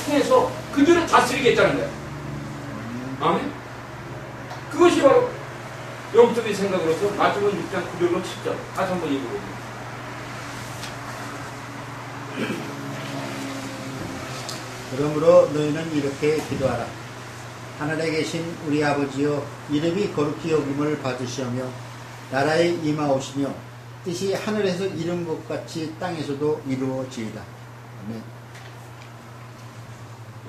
통해서 그들을 다스리겠다는 거예요. 아멘. 그것이 바로 영적인 생각으로서 마태복음 6장 9절로 10절 다시 한번 읽어보겠습니다. 그러므로 너희는 이렇게 기도하라. 하늘에 계신 우리 아버지여 이름이 거룩히 여김을 받으시오며 나라에 임하오시며 뜻이 하늘에서 이룬 것 같이 땅에서도 이루어지이다. 아멘.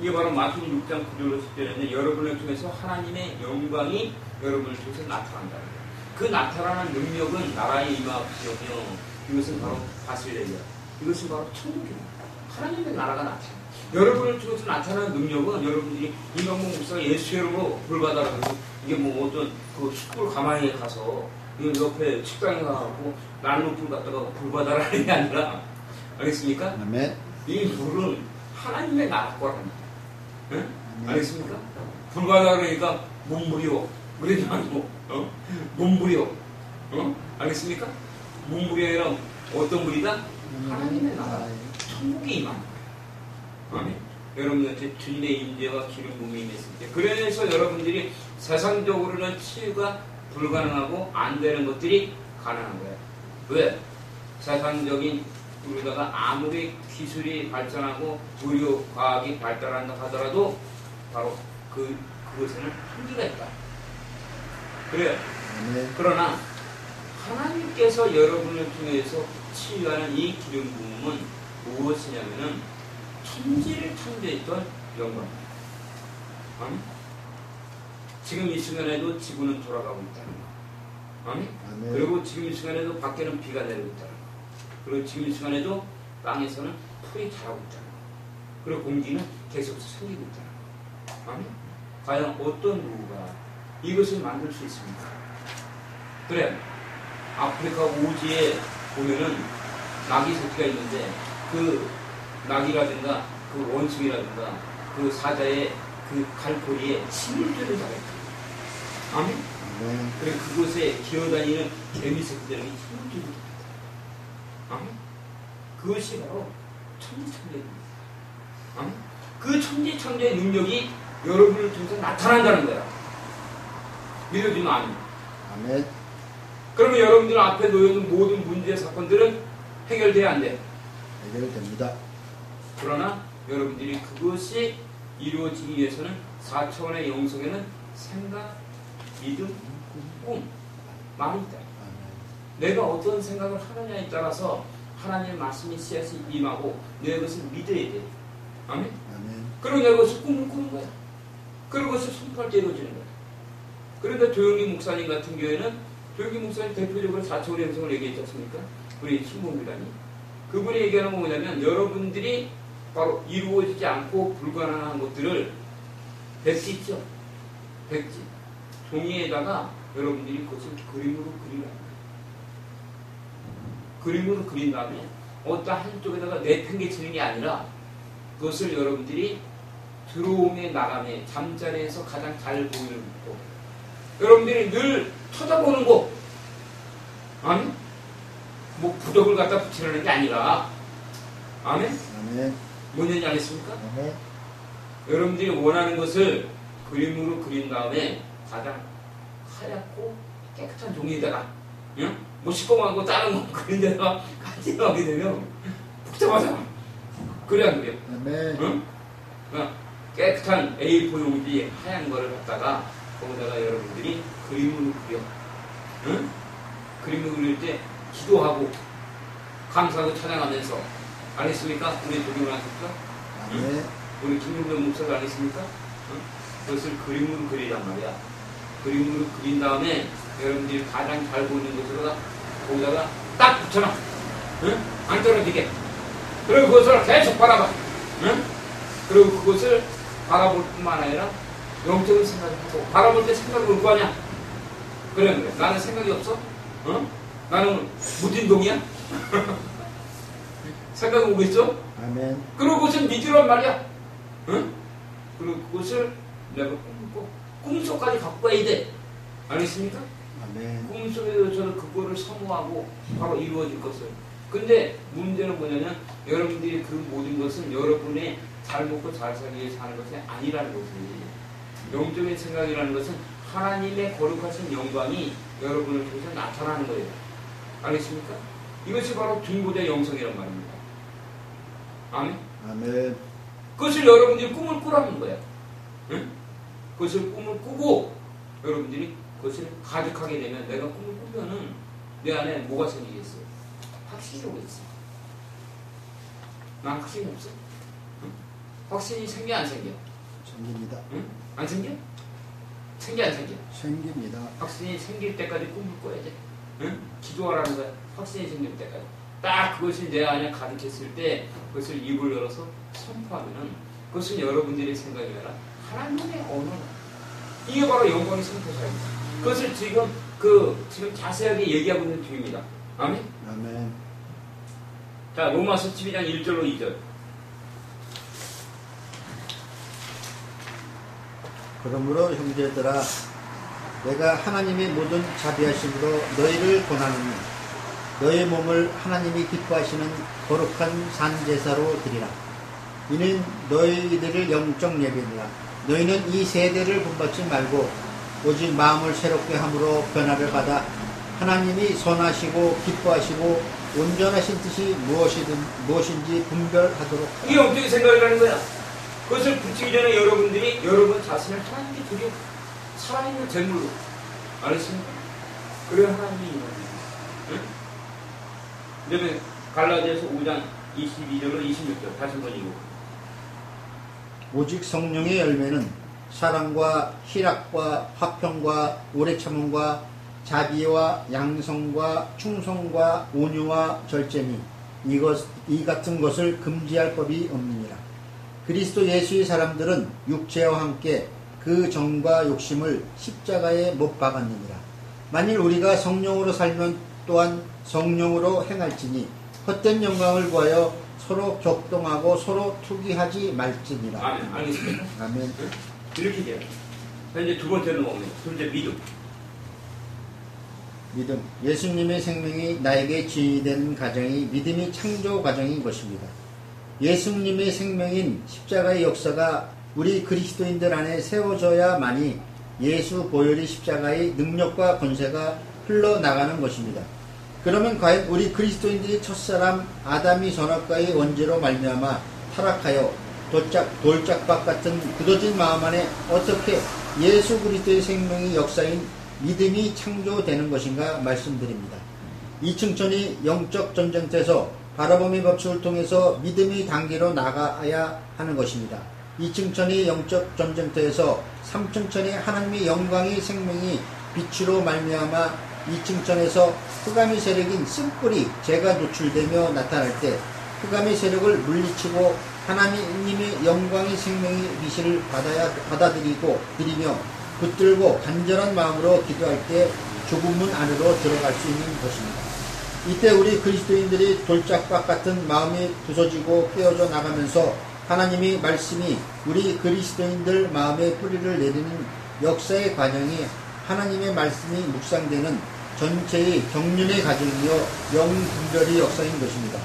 이게 바로 마태복음 6장 9절로 10절인데 여러분을 통해서 하나님의 영광이 여러분을 통해서 나타난다는 거예요. 그 나타나는 능력은 나라의 임하시오며 이것은 바로 바실레이아. 이것은 바로 천국입니다. 하나님의 나라가 나타나요. 여러분을 통해서 나타나는 능력은 여러분들이 이명봉 목사가 예수의 이름으로 불받아라고 해서 이게 뭐 어떤 그 숯불 가마에 가서 옆에 식당에 가고 나는 불 갖다가 불받아라는 게 아니라 알겠습니까? 아멘. 이 불은 하나님의 나라 거랍니다. 네? 알겠습니까? 불받아 그러니까 몸부리오 그러지 말고 몸부리오 알겠습니까? 몸부리오 아니라 어떤 불이다? 하나님의 나라 천국이 임하는 거예요. 아멘. 여러분한테 주님의 임재와 기름 부음이 임했을 때 그래서 여러분들이 세상적으로는 치유가 불가능하고 안 되는 것들이 가능한 거예요. 왜? 세상적인 우리다가 아무리 기술이 발전하고 의료 과학이 발달한다 하더라도 바로 그것에는 한계가 있다. 그래요. 그러나 하나님께서 여러분을 통해서 치유하는 이 기름 부음은 무엇이냐면은 천지를 창조했던 영광입니다. 아멘. 지금 이 시간에도 지구는 돌아가고 있다는 거. 아멘. 그리고 지금 이 시간에도 밖에는 비가 내리고 있다는 거. 그리고 지금 이 시간에도 땅에서는 풀이 자라고 있다는 거. 그리고 공기는 계속 생기고 있다는 거. 아멘. 과연 어떤 누구가 이것을 만들 수 있습니까? 그래. 아프리카 오지에 보면은 낙이 새끼가 있는데 그 낙이라든가 그 원숭이라든가 그 사자의 그 갈고리에 침을 들여 자랐다. 아멘. 그리고 그곳에 기어다니는 개미 새끼들이 침을 들여 자랐다. 아멘. 그것이 바로 천지창조입니다. 아멘. 그 천지창조의 능력이 여러분을 통해서 나타난다는 거야. 믿어주면 아멘. 아멘. 그러면 여러분들 앞에 놓여있는 모든 문제 사건들은 해결돼야 안 돼? 해결됩니다. 그러나 여러분들이 그것이 이루어지기 위해서는 4차원의 영성에는 생각, 믿음, 꿈, 마음이 있다. 내가 어떤 생각을 하느냐에 따라서 하나님의 말씀이 씨앗이 임하고 내가 그것을 믿어야 돼. 아멘? 그리고 내가 그것을 꿈을 꾸는 거야. 그리고 그것을 선포할 때 이루어지는 거야. 그런데 도영기 목사님 같은 경우에는 도영기 목사님 대표적으로 4차원의 영성을 얘기했지 않습니까? 우리 신봉기단이. 그분이 얘기하는 건 뭐냐면 여러분들이 바로 이루어지지 않고 불가능한 것들을 백지 있죠? 백지. 종이에다가 여러분들이 그것을 그림으로 그리라. 그림으로 그린 다음에 어떤 한쪽에다가 내팽개치는 게 아니라 그것을 여러분들이 들어오며 나가며 잠자리에서 가장 잘 보이는 곳. 여러분들이 늘 쳐다보는 곳. 아멘? 뭐 부적을 갖다 붙이라는 게 아니라 아멘? 아멘. 뭔 얘기인지 알겠습니까? 아멘. 여러분들이 원하는 것을 그림으로 그린 다음에 가장 하얗고 깨끗한 종이에다가 응? 뭐 시꺼먼 거 다른 거 그린 데다가 같이 하게 되면 복잡하잖아. 그래 안 그래요? 아멘. 응? 그러니까 깨끗한 A4 용지 하얀 거를 갖다가 거기다가 여러분들이 그림으로 그려. 응? 그림을 그릴 때 기도하고 감사하고 찬양하면서 알겠습니까? 우리 도경을 하셨죠? 아멘. 우리 김용명 목사가 알겠습니까? 응? 그것을 그림으로 그리란 말이야. 그림으로 그린 다음에 여러분들이 가장 잘 보이는 곳으로 거기다가 딱 붙여놔. 응? 안 떨어지게. 그리고 그것을 계속 바라봐. 응? 그리고 그것을 바라볼 뿐만 아니라 영적인 생각을 하고 바라볼 때 생각을 올 거 아니야? 그래. 나는 생각이 없어? 어? 나는 무진동이야? 생각이 오겠죠? 아멘. 그리고 그것을 믿으란 말이야. 응? 그리고 그것을 내가 꿈속까지 갖고 가야 돼. 알겠습니까? 아멘. 꿈속에서는 그거를 사모하고 바로 이루어질 것을. 근데 문제는 뭐냐면 여러분들이 그 모든 것은 여러분의 잘 먹고 잘 살기 위해서 하는 것이 아니라는 거지. 영적인 생각이라는 것은 하나님의 거룩하신 영광이 여러분을 통해서 나타나는 거예요. 알겠습니까? 이것이 바로 중보대 영성이란 말입니다. 아멘? 아멘. 그것을 여러분들이 꿈을 꾸라는 거야. 응? 그것을 꿈을 꾸고 여러분들이 그것을 가득하게 되면 내가 꿈을 꾸면은 내 안에 뭐가 생기겠어요? 확신이 오겠어. 난 확신이 없어. 응? 확신이 생겨 안 생겨? 생깁니다. 응? 안 생겨? 생겨 안 생겨? 생깁니다. 확신이 생길 때까지 꿈을 꿔야지. 응? 기도하라는 거야. 확신이 생길 때까지. 딱 그것이 내 안에 가득했을 때 그것을 입을 열어서 선포하면은 그것은 여러분들의 생각이 아니라 하나님의 언어다. 이게 바로 영광의 선포자입니다. 그것을 지금 자세하게 얘기하고 있는 중입니다. 아멘? 아멘. 자, 로마서 12장 1절로 2절. 그러므로 형제들아 내가 하나님의 모든 자비하심으로 너희를 권하노니 너희 몸을 하나님이 기뻐하시는 거룩한 산제사로 드리라. 이는 너희들을 영적 예배니라. 너희는 이 세대를 본받지 말고 오직 마음을 새롭게 함으로 변화를 받아 하나님이 선하시고 기뻐하시고 온전하신 뜻이 무엇인지 분별하도록. 이게 어떻게 생각이라는 거야? 그것을 붙이기 전에 여러분 자신을 하나님께 드려 살아있는 제물로. 알았습니까? 그래 하나님이 임합니다. 응? 그다음에 갈라디아서 5장 22절로 26절 다시 한번 읽고. 오직 성령의 열매는 사랑과 희락과 화평과 오래 참음과 자비와 양성과 충성과 온유와 절제니 이 같은 것을 금지할 법이 없느니라. 그리스도 예수의 사람들은 육체와 함께 그 정과 욕심을 십자가에 못 박았느니라. 만일 우리가 성령으로 살면 또한 성령으로 행할지니 헛된 영광을 구하여 서로 격동하고 서로 투기하지 말지니라. 아멘. 알겠습니까? 아멘. 이렇게 돼요. 이제 두 번째로 넘어갑니다. 둘째 믿음. 믿음. 예수님의 생명이 나에게 지니된 가정이 믿음이 창조 가정인 것입니다. 예수님의 생명인 십자가의 역사가 우리 그리스도인들 안에 세워져야만이 예수 보혈의 십자가의 능력과 권세가 흘러나가는 것입니다. 그러면 과연 우리 그리스도인들이 첫사람 아담이 선악과의 원죄로 말미암아 타락하여 돌짝밭 같은 굳어진 마음 안에 어떻게 예수 그리스도의 생명의 역사인 믿음이 창조되는 것인가 말씀드립니다. 이층천이 영적 전쟁터에서 바라봄의 법칙을 통해서 믿음의 단계로 나가야 하는 것입니다. 이층천이 영적 전쟁터에서 삼층천의 하나님의 영광의 생명이 빛으로 말미암아 이층천에서 흑암의 세력인 쓴불이 죄가 노출되며 나타날 때 흑암의 세력을 물리치고 하나님의 영광의 생명의 빛을 받아들이며 붙들고 간절한 마음으로 기도할 때 좁은 문 안으로 들어갈 수 있는 것입니다. 이때 우리 그리스도인들이 돌짝밭 같은 마음이 부서지고 깨어져 나가면서 하나님의 말씀이 우리 그리스도인들 마음에 뿌리를 내리는 역사의 과정이 하나님의 말씀이 묵상되는 전체의 경륜의 과정이요 영분별의 역사인 것입니다.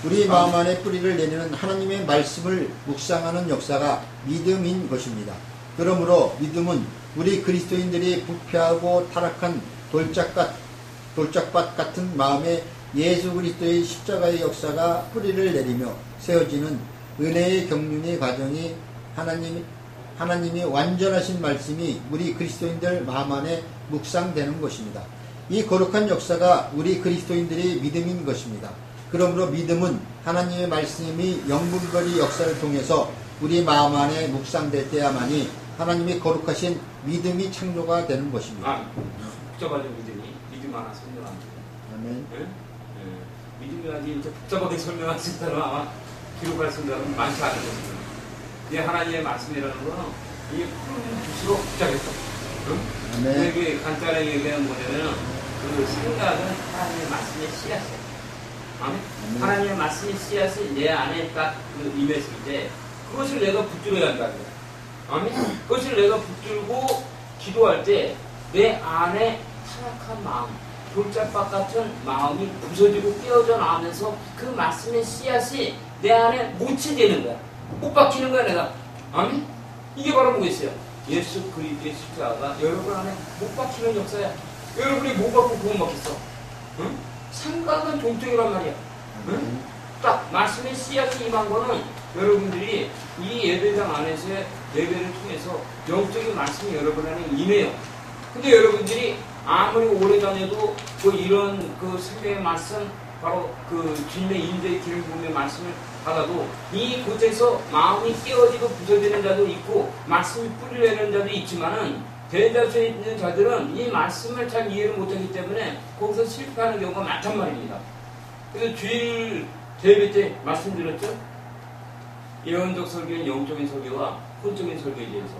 우리 마음 안에 뿌리를 내리는 하나님의 말씀을 묵상하는 역사가 믿음인 것입니다. 그러므로 믿음은 우리 그리스도인들이 부패하고 타락한 돌짝밭 같은 마음에 예수 그리스도의 십자가의 역사가 뿌리를 내리며 세워지는 은혜의 경륜의 과정이 하나님이 완전하신 말씀이 우리 그리스도인들 마음 안에 묵상되는 것입니다. 이 거룩한 역사가 우리 그리스도인들의 믿음인 것입니다. 그러므로 믿음은 하나님의 말씀이 영분별의 역사를 통해서 우리 마음 안에 묵상될 때야만이 하나님의 거룩하신 믿음이 창조가 되는 것입니다. 복잡하죠 믿음 하나 설명 안 돼요. 아멘. 네? 믿음이 아직 이제 복잡하게 설명할 수 있다면 아마 기록할 생각은 많지 않은 것입니다. 근데 하나님의 말씀이라는 거는 이게 풀수록 복잡했어. 응? 네. 이게 간단하게 얘기하는 뭐냐면 그 생각은 하나님의 말씀의 씨앗이에요. 하나님의 말씀의 씨앗이 내 안에 딱 임했을 때 그것을 내가 붙들어야 한다는 거야. 아멘? 그것을 내가 붙들고 기도할 때 내 안에 타락한 마음, 돌짝밭 같은 마음이 부서지고 깨어져 나오면서 그 말씀의 씨앗이 내 안에 묻히되는 거야. 못 박히는 거야 내가. 아멘? 이게 바로 뭐겠어요? 예수 그리스도의 십자가가 여러분 안에 못 박히는 역사야. 여러분이 못 박고 구원 먹겠어. 응? 생각은 동쪽이란 말이야. 응? 딱 말씀의 씨앗이 임한 거는 여러분들이 이 예배당 안에서의 예배를 통해서 영적인 말씀이 여러분 안에 임해요. 근데 여러분들이 아무리 오래 다녀도 이런 생명의 말씀, 바로 주님의 인도의 길을 보며 말씀을 받아도 이 곳에서 마음이 깨어지고 부서지는 자도 있고 말씀이 뿌리려는 자도 있지만은 대다수에 있는 자들은 이 말씀을 잘 이해를 못하기 때문에 거기서 실패하는 경우가 많단 말입니다. 그래서 주일 대회 때 말씀드렸죠? 예언적 설교는 영적인 설교와 혼적인 설교에 대해서.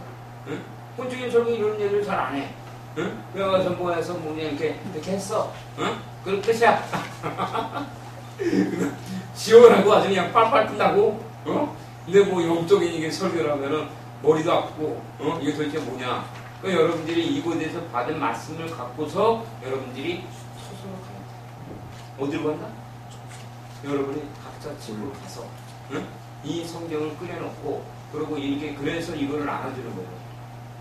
응? 혼적인 설교 이런 얘기를 잘 안 해. 응? 그래서 전부에서 뭐 그냥 이렇게 했어. 응? 그럼 끝이야. 지원하고 아주 그냥 빨빨 끝나고, 근데 뭐 영적인 이게 설교를 하면은 머리도 아프고, 이게 도대체 뭐냐. 그러니까 여러분들이 이곳에서 받은 말씀을 갖고서 여러분들이 소설로 가야 돼. 어디로 간다? 여러분이 각자 집으로 가서, 이 성경을 끓여놓고, 그리고 이렇게 그래서 이거를 알아주는 거예요.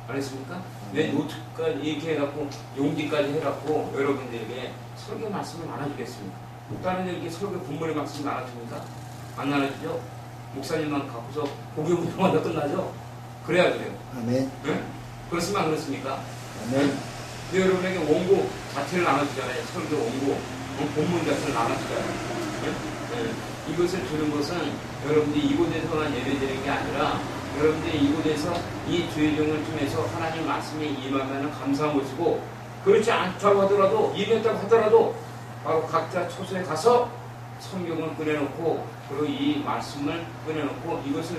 알겠습니까? 내 노트까지 이렇게 해갖고, 용기까지 해갖고, 여러분들에게 설교 말씀을 나눠주겠습니다. 다른 이렇게 설교 본문의 말씀 나눠줍니까? 안 나눠주죠? 목사님만 갖고서 고개 운동한다 끝나죠? 그래야 돼요. 아멘. 네? 그렇습니까? 안 그렇습니까? 아멘. 네? 여러분에게 원고 자체를 나눠주잖아요. 설교 원고, 본문 자체를 나눠주잖아요. 네? 네. 이것을 주는 것은 여러분들이 이곳에서만 예배드리는 게 아니라 여러분들이 이곳에서 이 주의종을 통해서 하나님 말씀에 임하면 감사한 것이고, 그렇지 않다고 하더라도, 임했다고 하더라도 바로 각자 초소에 가서 성경을 꺼내놓고, 그리고 이 말씀을 꺼내놓고 이것을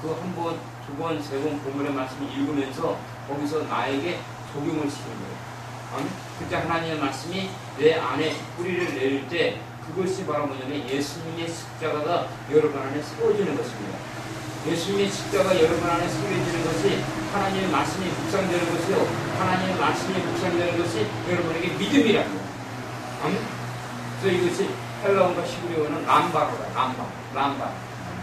그 한 번, 두 번, 세 번 본문의 말씀을 읽으면서 거기서 나에게 적용을 시키는 거예요. 그때 하나님의 말씀이 내 안에 뿌리를 내릴 때 그것이 바로 뭐냐면 예수님의 십자가가 여러분 안에 쓰여지는 것입니다. 예수님의 십자가 여러분 안에 쓰여지는 것이 하나님의 말씀이 묵상되는 것이요, 하나님의 말씀이 묵상되는 것이 여러분에게 믿음이랍니다. 그래서 이것이 헬라어과 히브리어는 람바로라.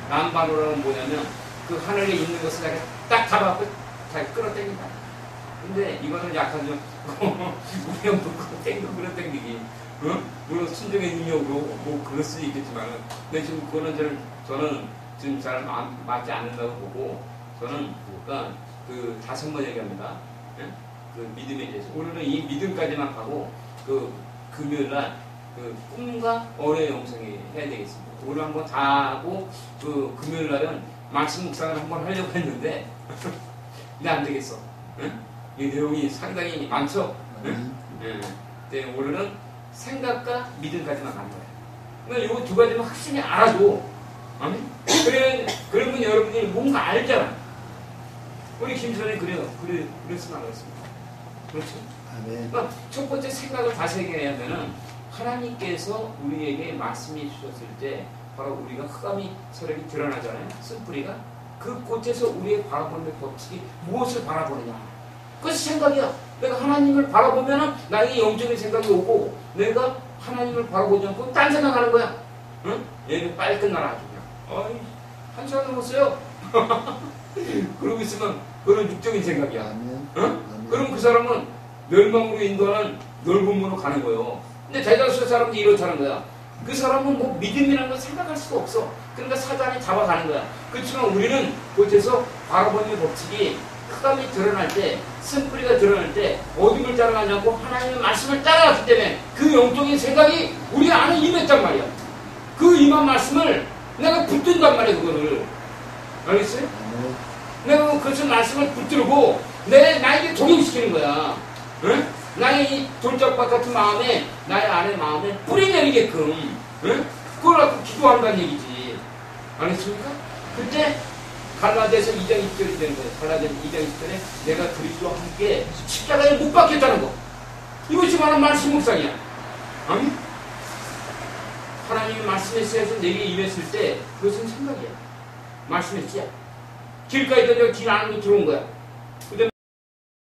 람바로라는 뭐냐면 그 하늘에 있는 것을 딱 잡아갖고 잘 끌어당긴다. 근데 이거는 약간 좀 우영 불고 땡기고 끌어당기기. 물론 순종의 능력으로 뭐 그럴 수도 있겠지만, 근데 지금 그거는 저는 지금 잘 맞지 않는다고 보고, 저는 그러니까 그 5번 얘기합니다. 그 믿음에 대해서. 오늘은 이 믿음까지만 가고 그 금요일날 그 꿈과 어뢰 영성이 해야 되겠습니다. 오늘 한번 다 하고 그 금요일날은 말씀 묵상을 한번 하려고 했는데 근데 안 되겠어. 이 내용이 상당히 많죠. 네, 오늘은 생각과 믿음까지만 간 거예요. 그러니까 이 두 가지만 확실히 알아도, 그러면 여러분들이 뭔가 알잖아. 우리 김선생이 그랬으면 안 그랬습니다. 그렇죠? 그러니까 첫 번째 생각을 다시 얘기하면은 하나님께서 우리에게 말씀해 주셨을 때 바로 우리가 흑암이 서력이 드러나잖아요. 쓴뿌리가 그 곳에서 우리의 바라보는 법칙이 무엇을 바라보느냐, 그것이 생각이야. 내가 하나님을 바라보면은 나에게 영적인 생각이 오고, 내가 하나님을 바라보지 않고 딴 생각하는 거야. 얘는 빨리 끝나라 아주 그냥. 어이, 1시간 넘었어요. 그러고 있으면 그런 육적인 생각이야. 그럼 그 사람은 멸망으로 인도하는 넓은 문으로 가는 거예요. 근데 대다수의 사람들이 이렇다는 거야. 그 사람은 뭐 믿음이라는 걸 생각할 수가 없어. 그러니까 사단이 잡아가는 거야. 그렇지만 우리는 그곳에서 바라보는 법칙이 흑암이 드러날 때, 쓴뿌리가 드러날 때 어둠을 따라가지 않고 하나님의 말씀을 따라갔기 때문에 그 영적인 생각이 우리 안에 임했단 말이야. 그 임한 말씀을 내가 붙든단 말이야. 그거를 알겠어요? 내가 그것을 말씀을 붙들고 나에게 적용시키는 거야. 응? 나의 이 돌짝밭 같은 마음에, 나의 안의 마음에 뿌리 내리게끔, 그걸 갖고 기도한다는 얘기지. 알겠습니까? 그때 갈라디아서 2장 2절이 되는 거예요. 갈라디아서 2장 2절에 내가 그리스도와 함께 십자가에 못 박혔다는 거. 이것이 바로 말씀 묵상이야. 하나님의 말씀의 씨에서 내게 임했을 때 그것은 생각이야. 말씀의 씨야. 길가에 던져 길 안으로 들어온 거야.